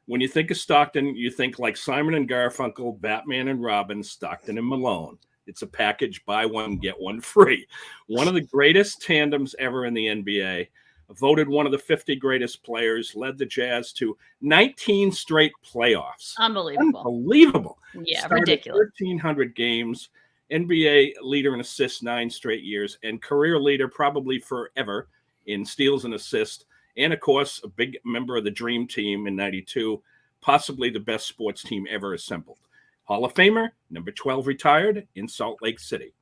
When you think of Stockton, you think like Simon and Garfunkel, Batman and Robin, Stockton and Malone. It's a package, buy one, get one free. One of the greatest tandems ever in the NBA. Voted one of the 50 greatest players, led the Jazz to 19 straight playoffs. Unbelievable. Yeah, Started ridiculous. 1,300 games, NBA leader in assists 9 straight years, and career leader probably forever in steals and assists. And, of course, a big member of the Dream Team in 92, possibly the best sports team ever assembled. Hall of Famer, number 12 retired in Salt Lake City.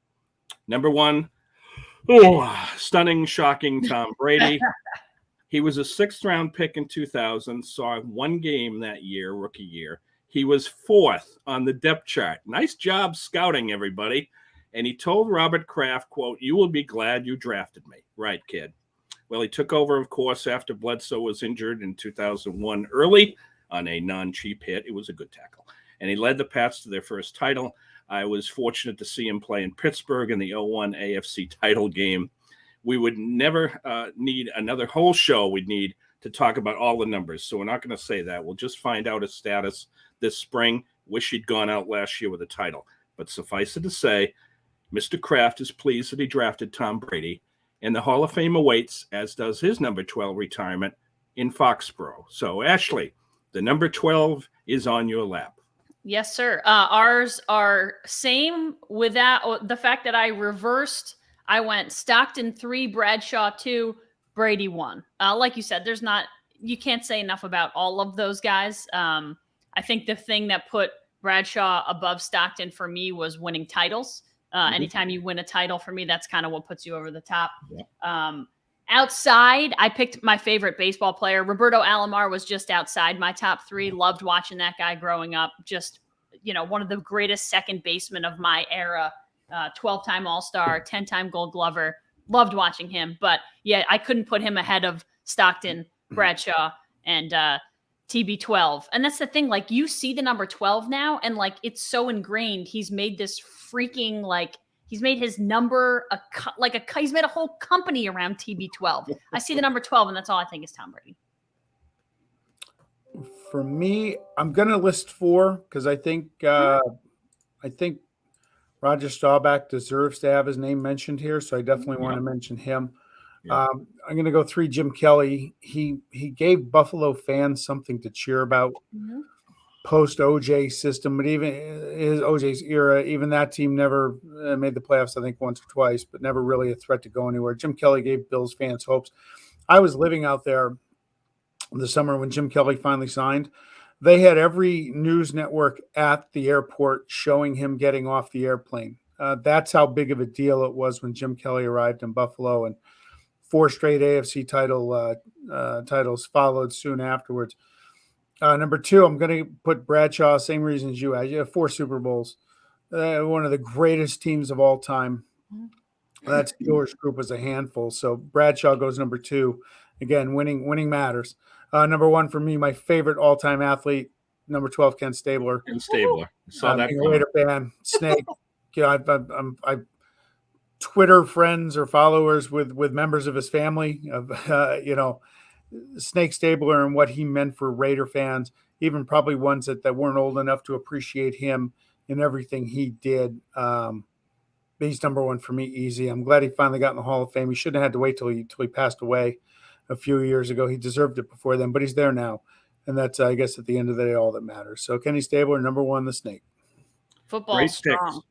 Number 1, stunning, shocking Tom Brady. He was a 6th-round pick in 2000, saw one game that year, rookie year. He was 4th on the depth chart. Nice job scouting, everybody. And he told Robert Kraft, quote, "You will be glad you drafted me." Right, kid. Well, he took over, of course, after Bledsoe was injured in 2001 early on a non-cheap hit. It was a good tackle. And he led the Pats to their first title. I was fortunate to see him play in Pittsburgh in the 01 AFC title game. We would never need another whole show. We'd need to talk about all the numbers. So we're not going to say that. We'll just find out his status this spring. Wish he'd gone out last year with a title. But suffice it to say, Mr. Kraft is pleased that he drafted Tom Brady. And the Hall of Fame awaits, as does his number 12 retirement in Foxborough. So, Ashley, the number 12 is on your lap. Yes, sir. Ours are same without the fact that I reversed. I went Stockton 3, Bradshaw 2, Brady 1. Like you said, you can't say enough about all of those guys. I think the thing that put Bradshaw above Stockton for me was winning titles. Anytime you win a title for me, that's kind of what puts you over the top. Yeah. Outside, I picked my favorite baseball player. Roberto Alamar was just outside my top 3. Loved watching that guy growing up. Just, one of the greatest second basemen of my era. 12-time All-Star, 10-time Gold Glover. Loved watching him. But, yeah, I couldn't put him ahead of Stockton, Bradshaw, and TB12. And that's the thing. Like, you see the number 12 now, and, like, it's so ingrained. He's made this freaking, like, he's made his number he's made a whole company around TB12. I see the number 12, and that's all I think is Tom Brady. For me, I'm going to list 4 because I think Roger Staubach deserves to have his name mentioned here, so I definitely want to mention him. Yeah. I'm going to go 3, Jim Kelly. He gave Buffalo fans something to cheer about. Mm-hmm. Post OJ system, but even his OJ's era, even that team never made the playoffs, I think once or twice, but never really a threat to go anywhere. Jim Kelly gave Bills fans hopes. I was living out there the summer when Jim Kelly finally signed. They had every news network at the airport showing him getting off the airplane. That's how big of a deal it was when Jim Kelly arrived in Buffalo, and 4 straight AFC titles followed soon afterwards. Number 2, I'm going to put Bradshaw, same reasons you had. You have 4 Super Bowls. One of the greatest teams of all time. That Steelers group was a handful. So Bradshaw goes number 2. Again, winning matters. Number 1 for me, my favorite all-time athlete, number 12, Ken Stabler. Ken Stabler. Saw that. Being a Raider fan, Snake. I Twitter friends or followers with members of his family. Snake Stabler and what he meant for Raider fans, even probably ones that weren't old enough to appreciate him and everything he did. He's number 1 for me, easy. I'm glad he finally got in the Hall of Fame. He shouldn't have had to wait till he passed away a few years ago. He deserved it before then, but he's there now. And that's, I guess, at the end of the day, all that matters. So Kenny Stabler, number 1, the Snake. Football strong.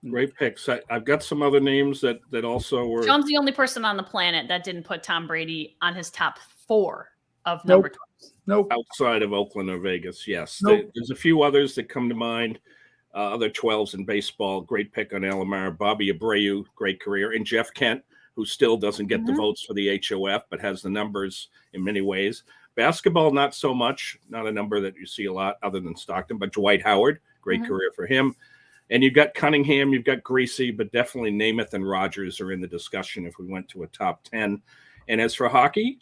Great picks. I've got some other names that also were. Sean's the only person on the planet that didn't put Tom Brady on his top 4 of number 12. Nope. Outside of Oakland or Vegas, yes. Nope. There's a few others that come to mind. Other 12s in baseball. Great pick on Alamar. Bobby Abreu, great career. And Jeff Kent, who still doesn't get the votes for the HOF, but has the numbers in many ways. Basketball, not so much. Not a number that you see a lot other than Stockton, but Dwight Howard, great career for him. And you've got Cunningham, you've got Greasy, but definitely Namath and Rogers are in the discussion if we went to a top 10. And as for hockey,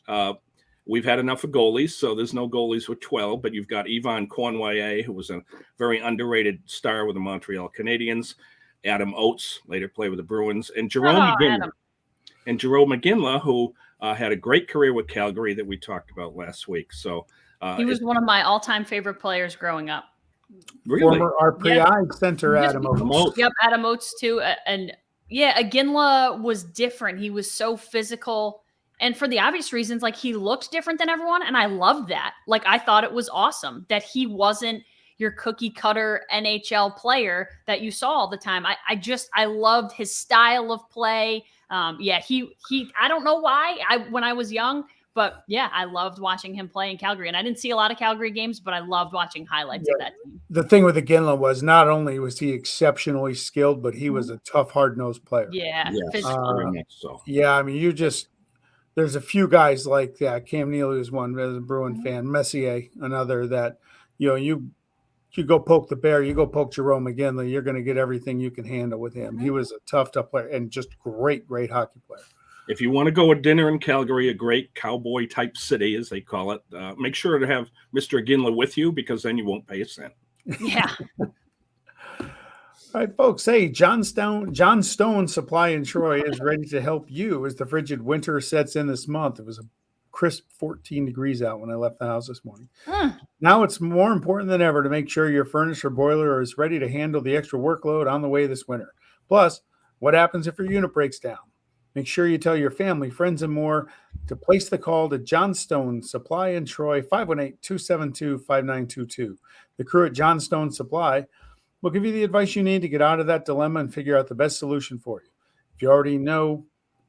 we've had enough of goalies, so there's no goalies with 12, but you've got Yvon Cornwallis, who was a very underrated star with the Montreal Canadiens, Adam Oates, later played with the Bruins, and Jerome McGinley, who had a great career with Calgary that we talked about last week. So he was one of my all-time favorite players growing up. Really? Former RPI center Yes, Adam we- Oates. Yep, Adam Oates too. And yeah, Aginla was different. He was so physical. And for the obvious reasons, like he looked different than everyone. And I loved that. Like I thought it was awesome that he wasn't your cookie cutter NHL player that you saw all the time. I loved his style of play. I don't know why when I was young, but yeah, I loved watching him play in Calgary. And I didn't see a lot of Calgary games, but I loved watching highlights of that team. The thing with Aginla was not only was he exceptionally skilled, but he was a tough, hard-nosed player. Yeah. Yes, physical. very much so. Yeah, I mean, there's a few guys like that. Cam Neely is one as a Bruin fan. Messier, another that, you go poke the bear, you go poke Jerome McGinley, you're going to get everything you can handle with him. He was a tough player and just great hockey player. If you want to go a dinner in Calgary, a great cowboy type city, as they call it, make sure to have Mr. Aginla with you because then you won't pay a cent. Yeah. All right, folks. Hey, John Stone Supply in Troy is ready to help you as the frigid winter sets in this month. It was a crisp 14 degrees out when I left the house this morning. Now it's more important than ever to make sure your furnace or boiler is ready to handle the extra workload on the way this winter. Plus, what happens if your unit breaks down? Make sure you tell your family, friends, and more to place the call to John Stone Supply in Troy, 518-272-5922. The crew at John Stone Supply will give you the advice you need to get out of that dilemma and figure out the best solution for you. If you already know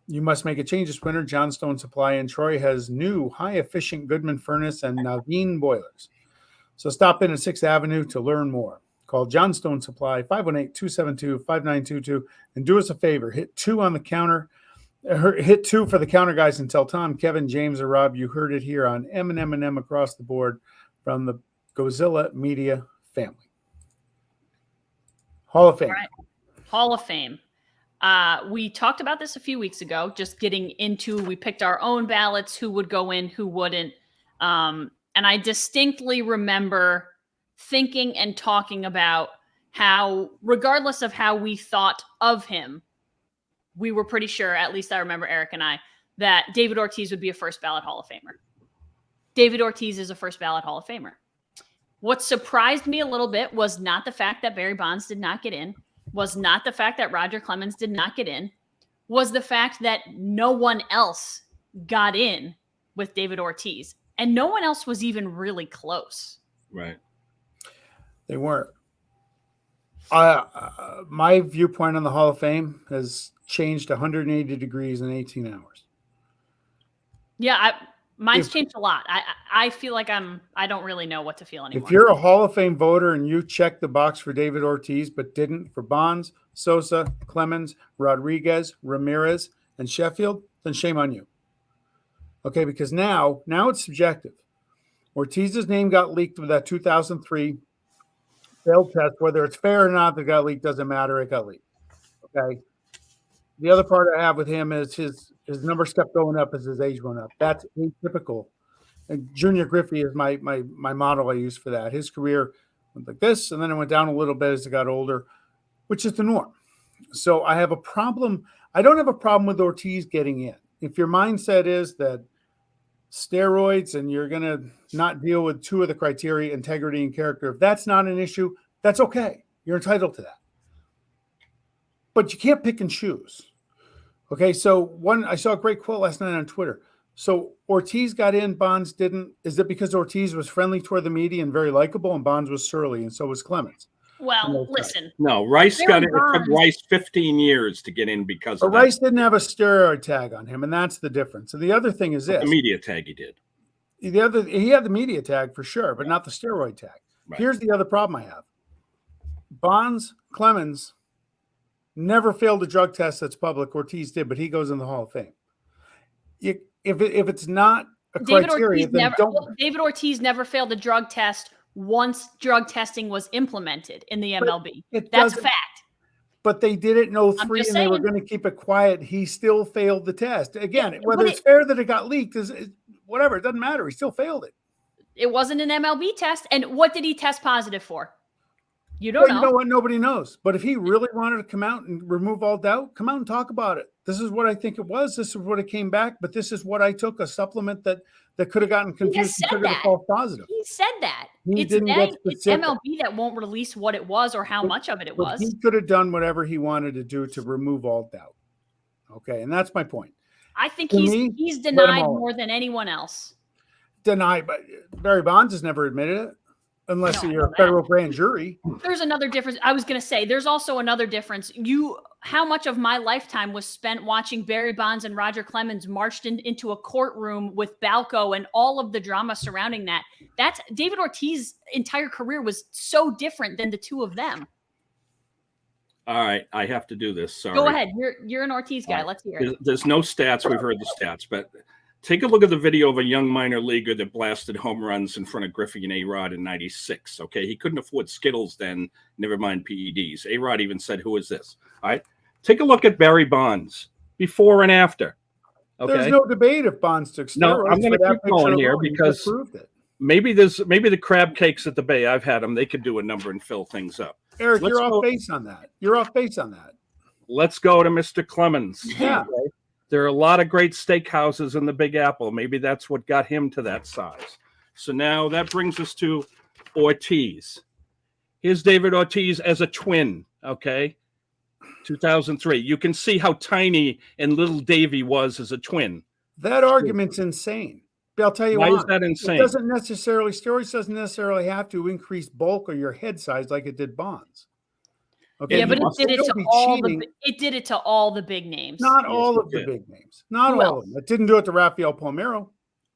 you must make a change this winter, John Stone Supply in Troy has new high-efficient Goodman furnace and Naveen boilers. So stop in at 6th Avenue to learn more. Call John Stone Supply, 518-272-5922, and do us a favor. Hit 2 on the counter. Hit 2 for the counter guys and tell Tom, Kevin, James, or Rob you heard it here on M&M Across the Board from the Gozilla Media family. Hall of Fame. Right. Hall of Fame. We talked about this a few weeks ago, just we picked our own ballots, who would go in, who wouldn't. And I distinctly remember thinking and talking about how, regardless of how we thought of him, we were pretty sure, at least I remember Eric and I, that David Ortiz would be a first ballot Hall of Famer. David Ortiz is a first ballot Hall of Famer. What surprised me a little bit was not the fact that Barry Bonds did not get in, was not the fact that Roger Clemens did not get in, was the fact that no one else got in with David Ortiz. And no one else was even really close. Right. They weren't. My viewpoint on the Hall of Fame has changed 180 degrees in 18 hours. Yeah, mine's changed a lot. I feel like I don't really know what to feel anymore. If you're a Hall of Fame voter and you checked the box for David Ortiz but didn't for Bonds, Sosa, Clemens, Rodriguez, Ramirez, and Sheffield, then shame on you. Okay, because now it's subjective. Ortiz's name got leaked with that 2003 failed test. Whether it's fair or not that it got leaked doesn't matter. It got leaked. Okay. The other part I have with him is his numbers kept going up as his age went up. That's atypical. And Junior Griffey is my model I use for that. His career went like this, and then it went down a little bit as it got older, which is the norm. So I have a problem. I don't have a problem with Ortiz getting in. If your mindset is that steroids and you're going to not deal with 2 of the criteria, integrity and character, if that's not an issue, that's okay. You're entitled to that. But you can't pick and choose. Okay, so I saw a great quote last night on Twitter. So Ortiz got in, Bonds didn't. Is it because Ortiz was friendly toward the media and very likable, and Bonds was surly, and so was Clemens? Well, listen. No, Rice got in. It took Rice 15 years to get in because of that. Rice didn't have a steroid tag on him, and that's the difference. And the other thing is this. The media tag he did. He had the media tag for sure, but not the steroid tag. Right. Here's the other problem I have. Bonds, Clemens never failed a drug test that's public. Ortiz did, but he goes in the Hall of Fame. If it's not a criteria, then David Ortiz never failed a drug test once drug testing was implemented in the MLB. That's fact. But they did it in 2003 and they were going to keep it quiet. He still failed the test. Again, whether it's fair that it got leaked is whatever. It doesn't matter. He still failed it. It wasn't an MLB test. And what did he test positive for? You don't know. You know what? Nobody knows. But if he really wanted to come out and remove all doubt, come out and talk about it. This is what I think it was. This is what it came back. But this is what I took, a supplement that could have gotten confused and triggered a false positive. He said that. He didn't get It's specific. MLB that won't release what it was or how much of it was. He could have done whatever he wanted to do to remove all doubt. Okay, and that's my point. I think To he's me, denied more than anyone else. Denied, but Barry Bonds has never admitted it, unless No, I you're know a federal grand jury. There's another difference. I was going to say, there's also another difference. How much of my lifetime was spent watching Barry Bonds and Roger Clemens marched into a courtroom with Balco and all of the drama surrounding that? That's David Ortiz's entire career was so different than the two of them. All right, I have to do this. Sorry. Go ahead. You're an Ortiz guy. Let's hear it. There's no stats. We've heard the stats, but take a look at the video of a young minor leaguer that blasted home runs in front of Griffey and A-Rod in 96. Okay, he couldn't afford Skittles then, never mind PEDs. A-Rod even said, "Who is this?" All right, take a look at Barry Bonds before and after. Okay, there's no debate if Bonds took steroids. No, I'm going to keep going here because maybe the crab cakes at the Bay. I've had them. They could do a number and fill things up. Eric, you're off base on that. You're off base on that. Let's go to Mr. Clemens. Yeah. Okay? There are a lot of great steakhouses in the Big Apple. Maybe that's what got him to that size. So now that brings us to Ortiz. Here's David Ortiz as a twin, okay? 2003. You can see how tiny and little Davey was as a twin. That argument's insane. But I'll tell you why why. is that insane? Steroids doesn't necessarily have to increase bulk or your head size like it did Bonds. Okay, yeah, but it did it to all the big names. Not all of the big names. Not all of them. It didn't do it to Rafael Palmeiro.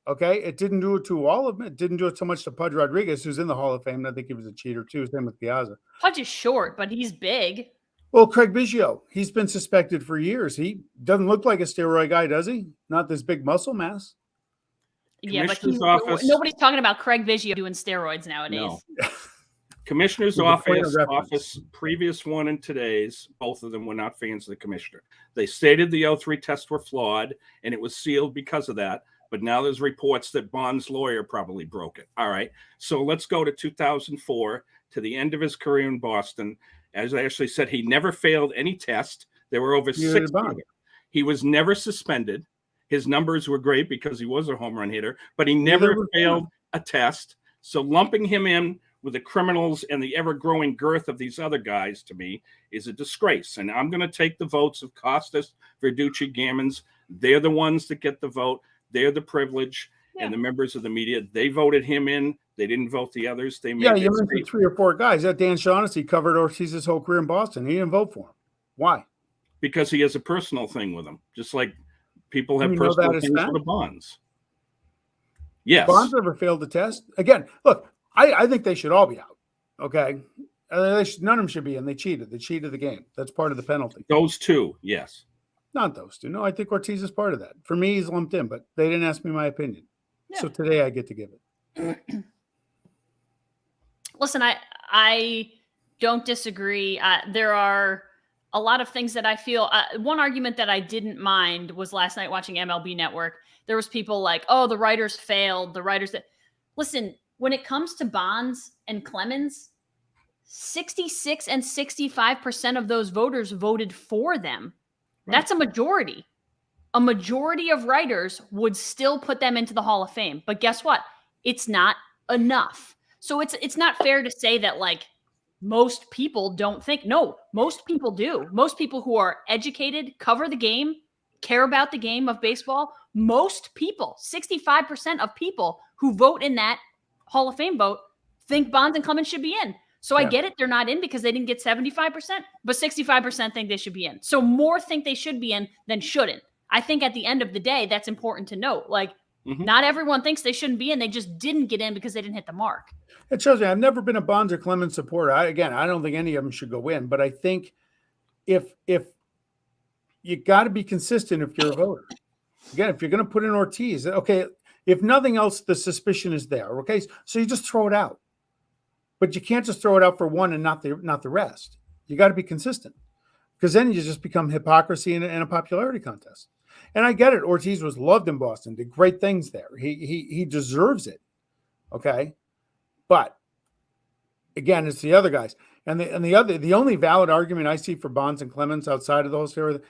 Okay, it didn't do it to all of them. It didn't do it so much to Pudge Rodriguez, who's in the Hall of Fame. I think he was a cheater too. Same with Piazza. Pudge is short, but he's big. Well, Craig Biggio, he's been suspected for years. He doesn't look like a steroid guy, does he? Not this big muscle mass. Yeah, but nobody's talking about Craig Biggio doing steroids nowadays. No. Commissioner's office, previous one and today's, both of them were not fans of the commissioner. They stated the 03 tests were flawed, and it was sealed because of that. But now there's reports that Bond's lawyer probably broke it. All right. So let's go to 2004, to the end of his career in Boston. As I actually said, he never failed any test. There were over 6. He was never suspended. His numbers were great because he was a home run hitter, but he never failed a test. So lumping him in with the criminals and the ever-growing girth of these other guys, to me, is a disgrace. And I'm going to take the votes of Costas, Verducci, Gammons. They're the ones that get the vote. They're the privilege. Yeah. And the members of the media, they voted him in. They didn't vote the others. They made you mentioned 3 or 4 guys. That Dan Shaughnessy covered Ortiz's whole career in Boston. He didn't vote for him. Why? Because he has a personal thing with him, just like people have personal things for the Bonds. Yes. Bonds never failed the test. Again, look, I think they should all be out. Okay. None of them should be in. They cheated. They cheated the game. That's part of the penalty. Those two, yes. Not those two. No, I think Ortiz is part of that. For me, he's lumped in, but they didn't ask me my opinion. Yeah. So today I get to give it. Listen, I don't disagree. There are a lot of things that I feel. One argument that I didn't mind was last night watching MLB Network. There was people like, "Oh, the writers failed. The writers." Listen, when it comes to Bonds and Clemens, 66 and 65% of those voters voted for them. Right. That's a majority. A majority of writers would still put them into the Hall of Fame. But guess what? It's not enough. So it's not fair to say that like most people don't think. No, most people do. Most people who are educated, cover the game, care about the game of baseball. Most people, 65% of people who vote in that Hall of Fame vote think Bonds and Clemens should be in. So I get it. They're not in because they didn't get 75%, but 65% think they should be in. So more think they should be in than shouldn't. I think at the end of the day, that's important to note. Like not everyone thinks they shouldn't be in. They just didn't get in because they didn't hit the mark. It shows me I've never been a Bonds or Clemens supporter. I don't think any of them should go in, but I think if you got to be consistent if you're a voter. Again, if you're going to put in Ortiz, okay, if nothing else, the suspicion is there. Okay, so you just throw it out, but you can't just throw it out for one and not the rest. You got to be consistent, because then you just become hypocrisy in a popularity contest. And I get it. Ortiz was loved in Boston, did great things there. He deserves it. Okay, but again, it's the other guys. And the only valid argument I see for Bonds and Clemens outside of those two,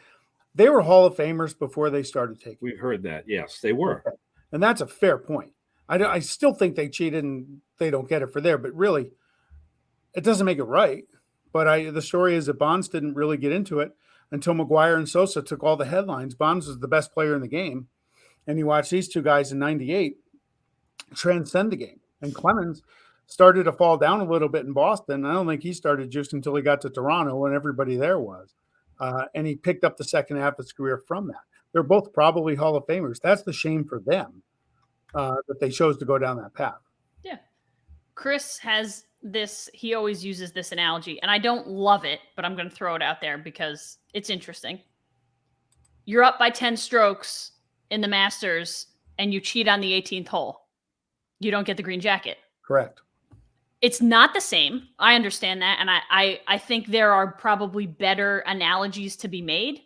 they were Hall of Famers before they started taking. We've heard that. Yes, they were. Okay. And that's a fair point. I still think they cheated and they don't get it for there, but really, it doesn't make it right. But the story is that Bonds didn't really get into it until McGuire and Sosa took all the headlines. Bonds was the best player in the game. And you watch these two guys in 98 transcend the game. And Clemens started to fall down a little bit in Boston. I don't think he started just until he got to Toronto when everybody there was. And he picked up the second half of his career from that. They're both probably Hall of Famers. That's the shame for them that they chose to go down that path. Yeah. Chris has this, he always uses this analogy, and I don't love it, but I'm going to throw it out there because it's interesting. You're up by 10 strokes in the Masters and you cheat on the 18th hole. You don't get the green jacket. Correct. It's not the same. I understand that. And I think there are probably better analogies to be made.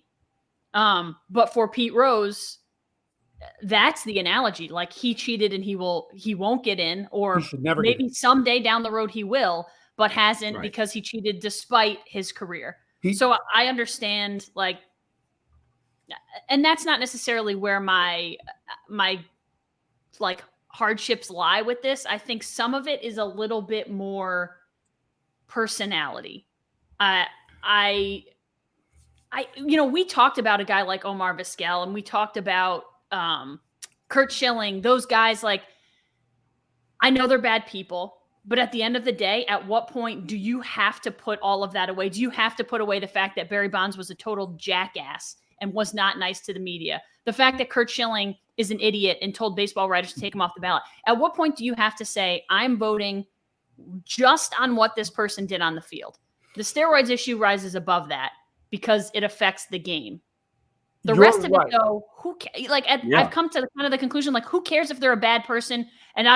But for Pete Rose, that's the analogy. Like, he cheated and he won't get in, or maybe someday down the road he will, but hasn't, right, because he cheated despite his career. So I understand, like, and that's not necessarily where my like hardships lie with this. I think some of it is a little bit more personality. We talked about a guy like Omar Vizquel, and we talked about Curt Schilling, those guys. Like, I know they're bad people, but at the end of the day, at what point do you have to put all of that away? Do you have to put away the fact that Barry Bonds was a total jackass and was not nice to the media? The fact that Curt Schilling is an idiot and told baseball writers to take him off the ballot. At what point do you have to say, I'm voting just on what this person did on the field? The steroids issue rises above that because it affects the game. The rest of it, though, I've come to kind of the conclusion, like, who cares if they're a bad person? And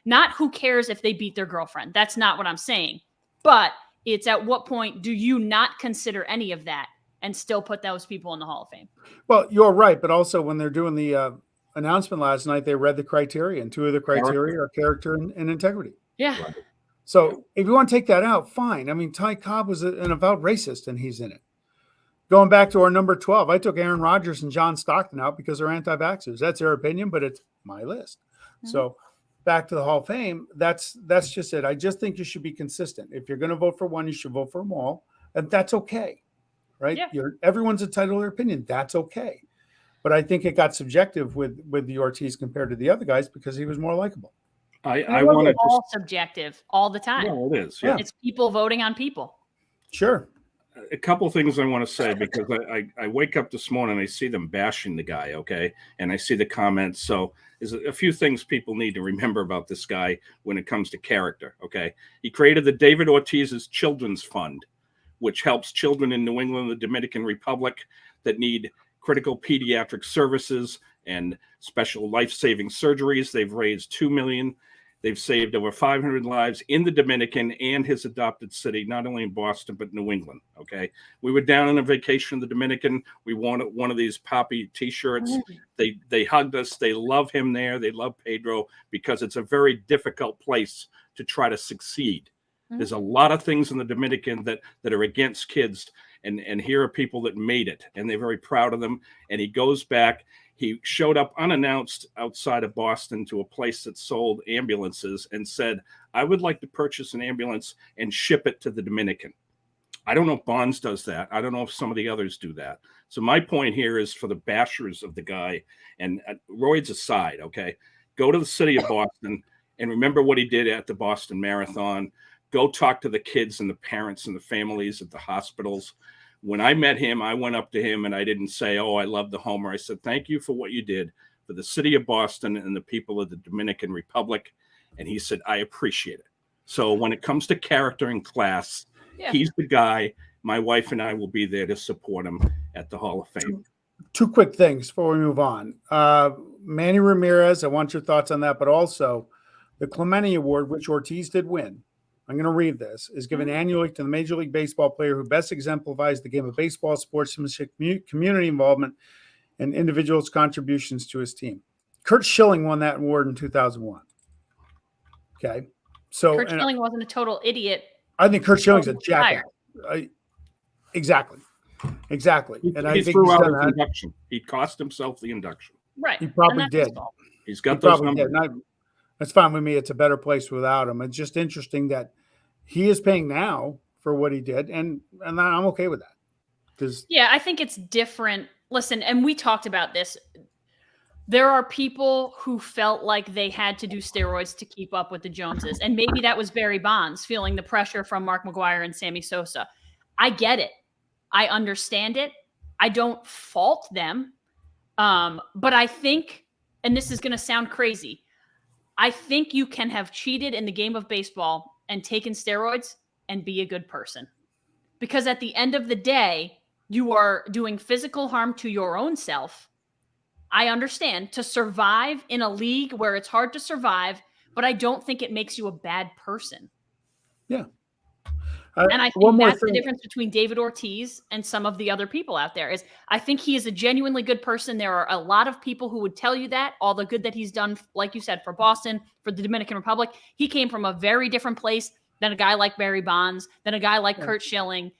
not who cares if they beat their girlfriend. That's not what I'm saying. But it's at what point do you not consider any of that and still put those people in the Hall of Fame? Well, you're right. But also, when they're doing the announcement last night, they read the criteria, and two of the criteria are character and integrity. Yeah. Right. So if you want to take that out, fine. I mean, Ty Cobb was an avowed racist, and he's in it. Going back to our number 12, I took Aaron Rodgers and John Stockton out because they're anti-vaxxers. That's their opinion, but it's my list. Mm-hmm. So back to the Hall of Fame, that's just it. I just think you should be consistent. If you're going to vote for one, you should vote for them all, and that's okay, right? Yeah. Everyone's entitled to their opinion. That's okay. But I think it got subjective with the Ortiz compared to the other guys because he was more likable. I want to all subjective all the time. Well, it is. Yeah. It's people voting on people. Sure. A couple of things I want to say, because I wake up this morning, I see them bashing the guy, okay? And I see the comments. So there's a few things people need to remember about this guy when it comes to character, okay? He created the David Ortiz's Children's Fund, which helps children in New England and the Dominican Republic that need critical pediatric services and special life-saving surgeries. They've raised $2 million. They've saved over 500 lives in the Dominican and his adopted city, not only in Boston, but New England, okay? We were down on a vacation in the Dominican. We wanted one of these Poppy T-shirts. They hugged us. They love him there. They love Pedro because it's a very difficult place to try to succeed. There's a lot of things in the Dominican that are against kids, and here are people that made it, and they're very proud of them. And he goes back. He showed up unannounced outside of Boston to a place that sold ambulances and said, I would like to purchase an ambulance and ship it to the Dominican. I don't know if Bonds does that. I don't know if some of the others do that. So my point here is for the bashers of the guy, and roids aside, okay, go to the city of Boston and remember what he did at the Boston Marathon. Go talk to the kids and the parents and the families at the hospitals. When I met him, I went up to him and I didn't say, oh, I love the homer. I said, thank you for what you did for the city of Boston and the people of the Dominican Republic. And he said, I appreciate it. So when it comes to character and class, he's the guy. My wife and I will be there to support him at the Hall of Fame. Two quick things before we move on. Manny Ramirez, I want your thoughts on that, but also the Clementi Award, which Ortiz did win. I'm going to read this, is given annually to the Major League Baseball player who best exemplifies the game of baseball, sportsmanship, community involvement, and individuals' contributions to his team. Curt Schilling won that award in 2001. Okay. So Curt Schilling wasn't a total idiot I think Kurt Schilling's a jackass. Exactly. And I think threw out his induction. He cost himself the induction. Right. He probably did. He's got those numbers. That's fine with me. It's a better place without him. It's just interesting that he is paying now for what he did, and I'm okay with that. Yeah, I think it's different. Listen, and we talked about this. There are people who felt like they had to do steroids to keep up with the Joneses. And maybe that was Barry Bonds feeling the pressure from Mark McGwire and Sammy Sosa. I get it. I understand it. I don't fault them. But I think, and this is going to sound crazy, I think you can have cheated in the game of baseball and taken steroids and be a good person. Because at the end of the day, you are doing physical harm to your own self. I understand, to survive in a league where it's hard to survive, but I don't think it makes you a bad person. Yeah. And I think that's the difference between David Ortiz and some of the other people out there is I think he is a genuinely good person. There are a lot of people who would tell you that, all the good that he's done, like you said, for Boston, for the Dominican Republic. He came from a very different place than a guy like Barry Bonds, than a guy like Kurt Schilling.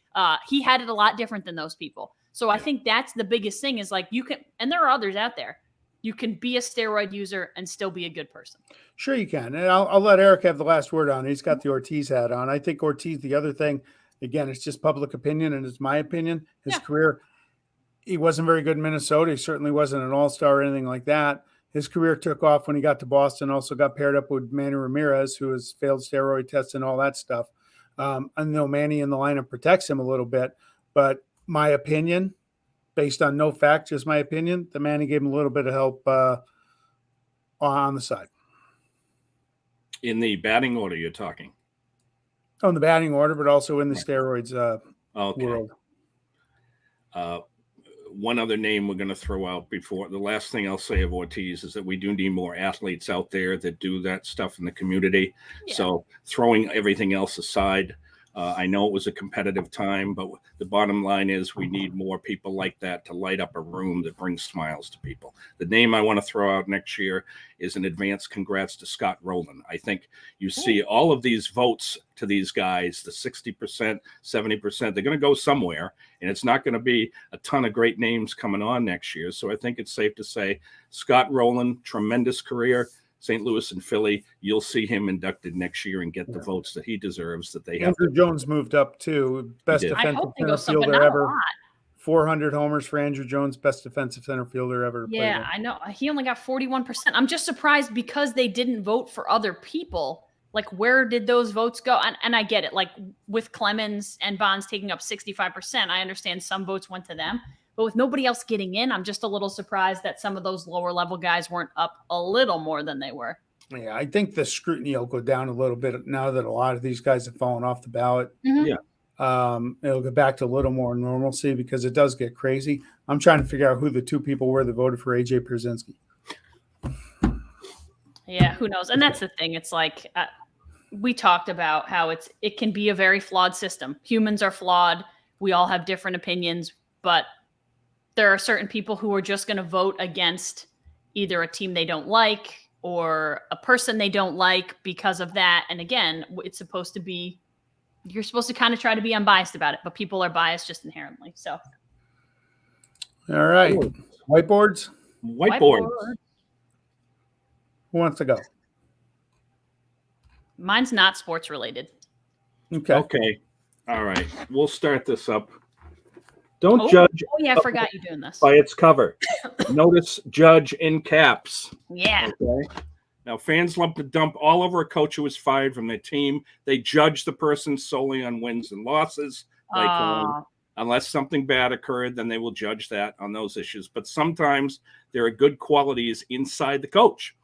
He had it a lot different than those people. So I think that's the biggest thing is like you can, and there are others out there, you can be a steroid user and still be a good person. Sure you can. And I'll let Eric have the last word on it. He's got the Ortiz hat on. I think Ortiz, the other thing, again, it's just public opinion and it's my opinion. His career, he wasn't very good in Minnesota. He certainly wasn't an all-star or anything like that. His career took off when he got to Boston, also got paired up with Manny Ramirez, who has failed steroid tests and all that stuff. I know Manny in the lineup protects him a little bit, but my opinion, based on no fact, just my opinion, the Manny gave him a little bit of help on the side. In the batting order, you're talking? On the batting order, but also in the steroids world. One other name we're going to throw out before the last thing I'll say of Ortiz is that we do need more athletes out there that do that stuff in the community. Yeah. So throwing everything else aside, I know it was a competitive time, but the bottom line is we need more people like that to light up a room that brings smiles to people. The name I want to throw out next year is an advance congrats to Scott Roland. I think you see all of these votes to these guys, the 60%, 70%, they're going to go somewhere, and it's not going to be a ton of great names coming on next year. So I think it's safe to say Scott Roland, tremendous career. St. Louis and Philly, you'll see him inducted next year and get the votes that he deserves. That they have. Andrew Jones moved up too, best defensive center fielder ever. 400 homers for Andrew Jones, best defensive center fielder ever. Yeah, I know. He only got 41%. I'm just surprised because they didn't vote for other people. Like, where did those votes go? And I get it. Like with Clemens and Bonds taking up 65%, I understand some votes went to them. But with nobody else getting in, I'm just a little surprised that some of those lower level guys weren't up a little more than they were. Yeah, I think the scrutiny will go down a little bit now that a lot of these guys have fallen off the ballot. Mm-hmm. Yeah. It'll go back to a little more normalcy because it does get crazy. I'm trying to figure out who the two people were that voted for AJ Pierzynski. Yeah, who knows? And that's the thing. It's like we talked about how it can be a very flawed system. Humans are flawed. We all have different opinions, but there are certain people who are just going to vote against either a team they don't like or a person they don't like because of that. And again, it's supposed to be, you're supposed to kind of try to be unbiased about it, but people are biased just inherently. So. All right. Whiteboards? Whiteboards. Who wants to go? Mine's not sports related. Okay. All right. We'll start this up. Don't judge. Oh, yeah, I forgot you're doing this. By its cover. Notice judge in caps. Yeah. Okay. Now, fans love to dump all over a coach who was fired from their team. They judge the person solely on wins and losses. Unless something bad occurred, then they will judge that on those issues. But sometimes there are good qualities inside the coach.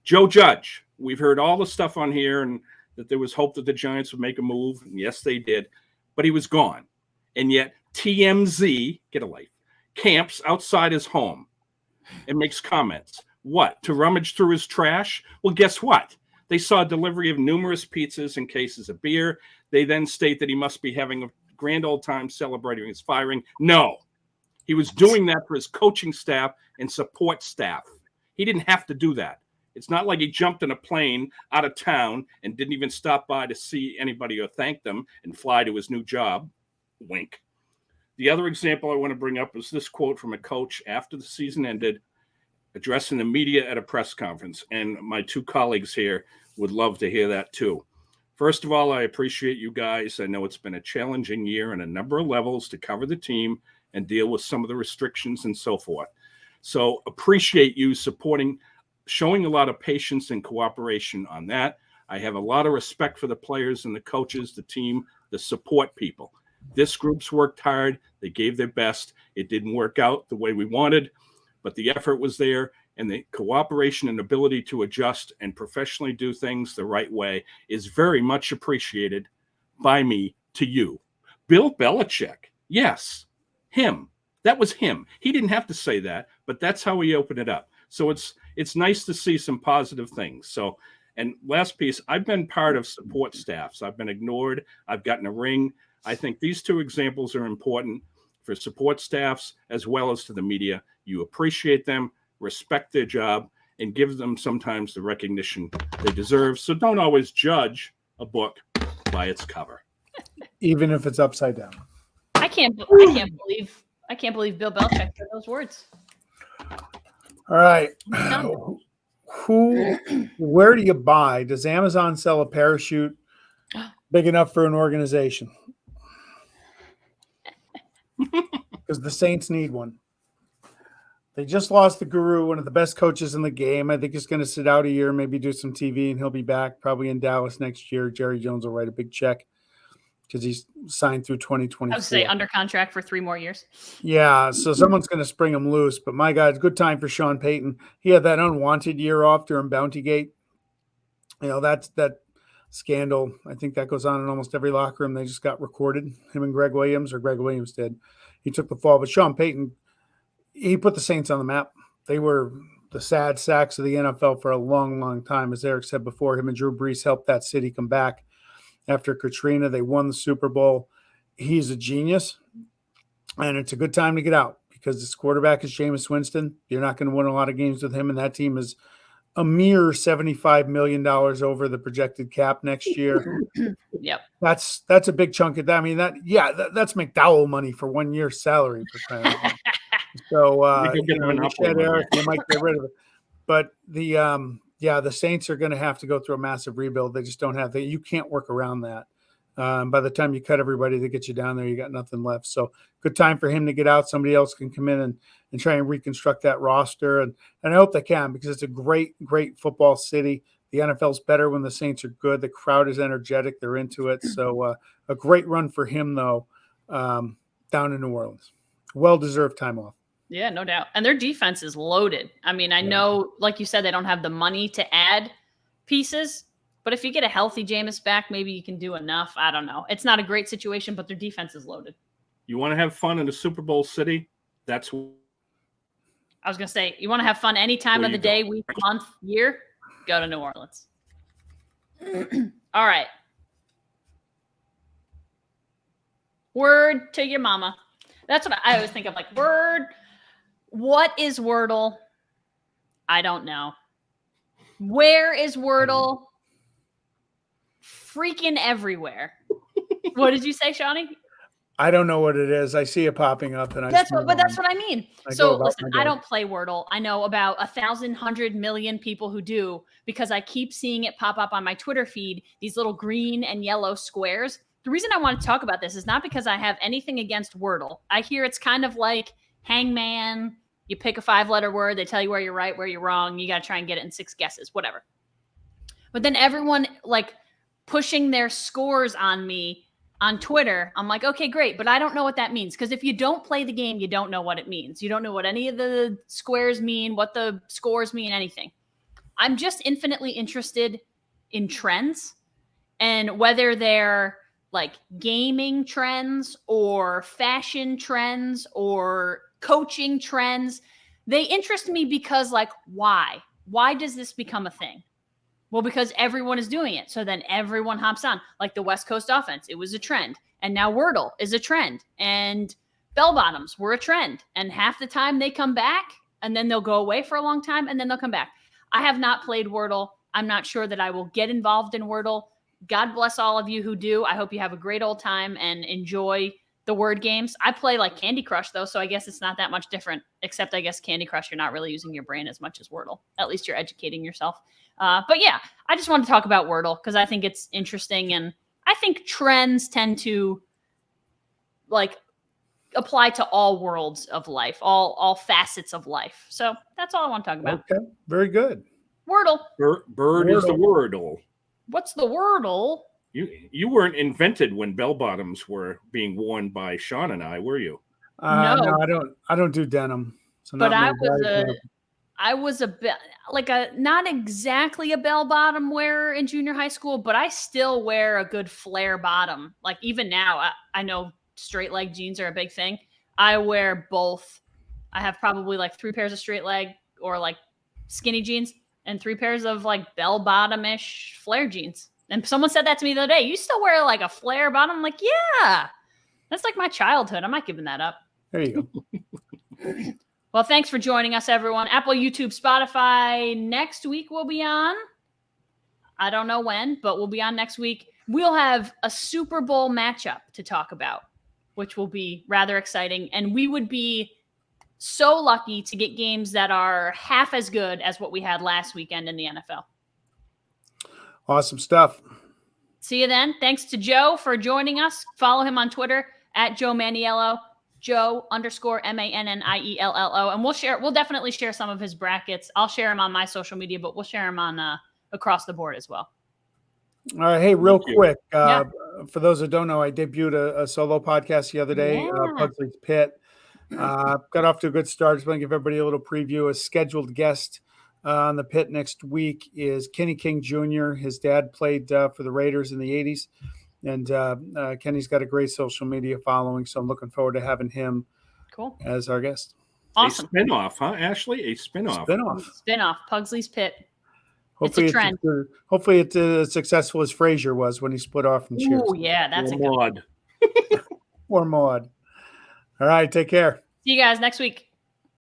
Joe Judge, we've heard all the stuff on here and that there was hope that the Giants would make a move. And yes, they did. But he was gone. And yet TMZ, get a life, camps outside his home and makes comments. What? To rummage through his trash? Well, guess what? They saw a delivery of numerous pizzas and cases of beer. They then state that he must be having a grand old time celebrating his firing. No, he was doing that for his coaching staff and support staff. He didn't have to do that. It's not like he jumped in a plane out of town and didn't even stop by to see anybody or thank them and fly to his new job. Wink. The other example I want to bring up is this quote from a coach after the season ended, addressing the media at a press conference. And my two colleagues here would love to hear that too. First of all, I appreciate you guys. I know it's been a challenging year on a number of levels to cover the team and deal with some of the restrictions and so forth. So appreciate you supporting, showing a lot of patience and cooperation on that. I have a lot of respect for the players and the coaches, the team, the support people. This group's worked hard. They gave their best. It didn't work out the way we wanted, but the effort was there, and the cooperation and ability to adjust and professionally do things the right way is very much appreciated by me to you. Bill Belichick, yes, him. That was him. He didn't have to say that, but that's how he opened it up. So it's nice to see some positive things. So, and last piece, I've been part of support staffs. I've been ignored. I've gotten a ring. I think these two examples are important for support staffs as well as to the media. You appreciate them, respect their job, and give them sometimes the recognition they deserve. So don't always judge a book by its cover, even if it's upside down. I can't believe Bill Belichick said those words. All right. Where do you buy? Does Amazon sell a parachute big enough for an organization? Because the Saints need one. They just lost the guru, one of the best coaches in the game. I think he's going to sit out a year, maybe do some TV, and he'll be back probably in Dallas next year. Jerry Jones will write a big check because he's signed through 2024. I would say under contract for 3 more years. Yeah, so someone's going to spring him loose. But my God, it's a good time for Sean Payton. He had that unwanted year off during Bountygate. You know, that's that scandal. I think that goes on in almost every locker room. They just got recorded, him and Greg Williams, or Greg Williams did. He took the fall. But Sean Payton, he put the Saints on the map. They were the sad sacks of the NFL for a long, long time. As Eric said before, him and Drew Brees helped that city come back. After Katrina, they won the Super Bowl. He's a genius, and it's a good time to get out because this quarterback is Jameis Winston. You're not going to win a lot of games with him, and that team is a mere $75 million over the projected cap next year. Yep, that's a big chunk of that. I mean, that's McDowell money for 1 year's salary for crying out loud. So Eric, you might get rid of it, but the Saints are going to have to go through a massive rebuild. They just don't have that. You can't work around that. By the time you cut everybody that gets you down there, you got nothing left. So good time for him to get out. Somebody else can come in and try and reconstruct that roster. And I hope they can, because it's a great, great football city. The NFL's better when the Saints are good. The crowd is energetic. They're into it. So a great run for him, though, down in New Orleans. Well-deserved time off. Yeah, no doubt. And their defense is loaded. I mean, I know, like you said, they don't have the money to add pieces, but if you get a healthy Jameis back, maybe you can do enough. I don't know. It's not a great situation, but their defense is loaded. You want to have fun in a Super Bowl city? I was going to say, you want to have fun any time of the day, week, month, year? Go to New Orleans. All right. Word to your mama. That's what I always think of, like, word. What is Wordle? I don't know. Where is Wordle? Freaking everywhere. What did you say, Shawnee? I don't know what it is. I see it popping up, and that's what I mean. So listen, I don't play Wordle. I know about 100 million people who do, because I keep seeing it pop up on my Twitter feed. These little green and yellow squares. The reason I want to talk about this is not because I have anything against Wordle. I hear it's kind of like Hangman. You pick a 5-letter word. They tell you where you're right, where you're wrong. You got to try and get it in 6 guesses, whatever. But then everyone like pushing their scores on me on Twitter. I'm like, okay, great. But I don't know what that means. Because if you don't play the game, you don't know what it means. You don't know what any of the squares mean, what the scores mean, anything. I'm just infinitely interested in trends, and whether they're like gaming trends or fashion trends or coaching trends. They interest me because, like, why? Why does this become a thing? Well, because everyone is doing it. So then everyone hops on. Like the West Coast offense, it was a trend. And now Wordle is a trend. And bell bottoms were a trend. And half the time they come back, and then they'll go away for a long time, and then they'll come back. I have not played Wordle. I'm not sure that I will get involved in Wordle. God bless all of you who do. I hope you have a great old time and enjoy the word games. I play like Candy Crush, though, so I guess it's not that much different, except I guess Candy Crush, you're not really using your brain as much as Wordle. At least you're educating yourself. But yeah, I just want to talk about Wordle because I think it's interesting, and I think trends tend to like apply to all worlds of life, all facets of life. So that's all I want to talk about. Okay, very good. Wordle. Bird is the wordle. What's the Wordle? You weren't invented when bell bottoms were being worn by Sean and I, were you? No, I don't do denim. So but I was a bit like not exactly a bell bottom wearer in junior high school, but I still wear a good flare bottom. Like even now, I know straight leg jeans are a big thing. I wear both. I have probably like 3 pairs of straight leg or like skinny jeans and 3 pairs of like bell bottom-ish flare jeans. And someone said that to me the other day. You still wear like a flare bottom? I'm like, yeah, that's like my childhood. I'm not giving that up. There you go. Well, thanks for joining us, everyone. Apple, YouTube, Spotify. Next week we'll be on. I don't know when, but we'll be on next week. We'll have a Super Bowl matchup to talk about, which will be rather exciting. And we would be so lucky to get games that are half as good as what we had last weekend in the NFL. Awesome stuff. See you then. Thanks to Joe for joining us. Follow him on Twitter at Joe Manniello, Joe_Manniello. And we'll definitely share some of his brackets. I'll share him on my social media, but we'll share him on across the board as well. All right. Hey, real quick. For those that don't know, I debuted a solo podcast the other day, Pugsley's Pit. Got off to a good start. Just want to give everybody a little preview. A scheduled guest on the Pit next week is Kenny King Jr. His dad played for the Raiders in the 80s. And Kenny's got a great social media following, so I'm looking forward to having him as our guest. Awesome. A spinoff, huh, Ashley? A spinoff. Spinoff. Pugsley's Pit. Hopefully it's a trend. Hopefully it's as successful as Frasier was when he split off from Cheers. Oh, yeah, that's or a good Maud. Or Maud. All right, take care. See you guys next week.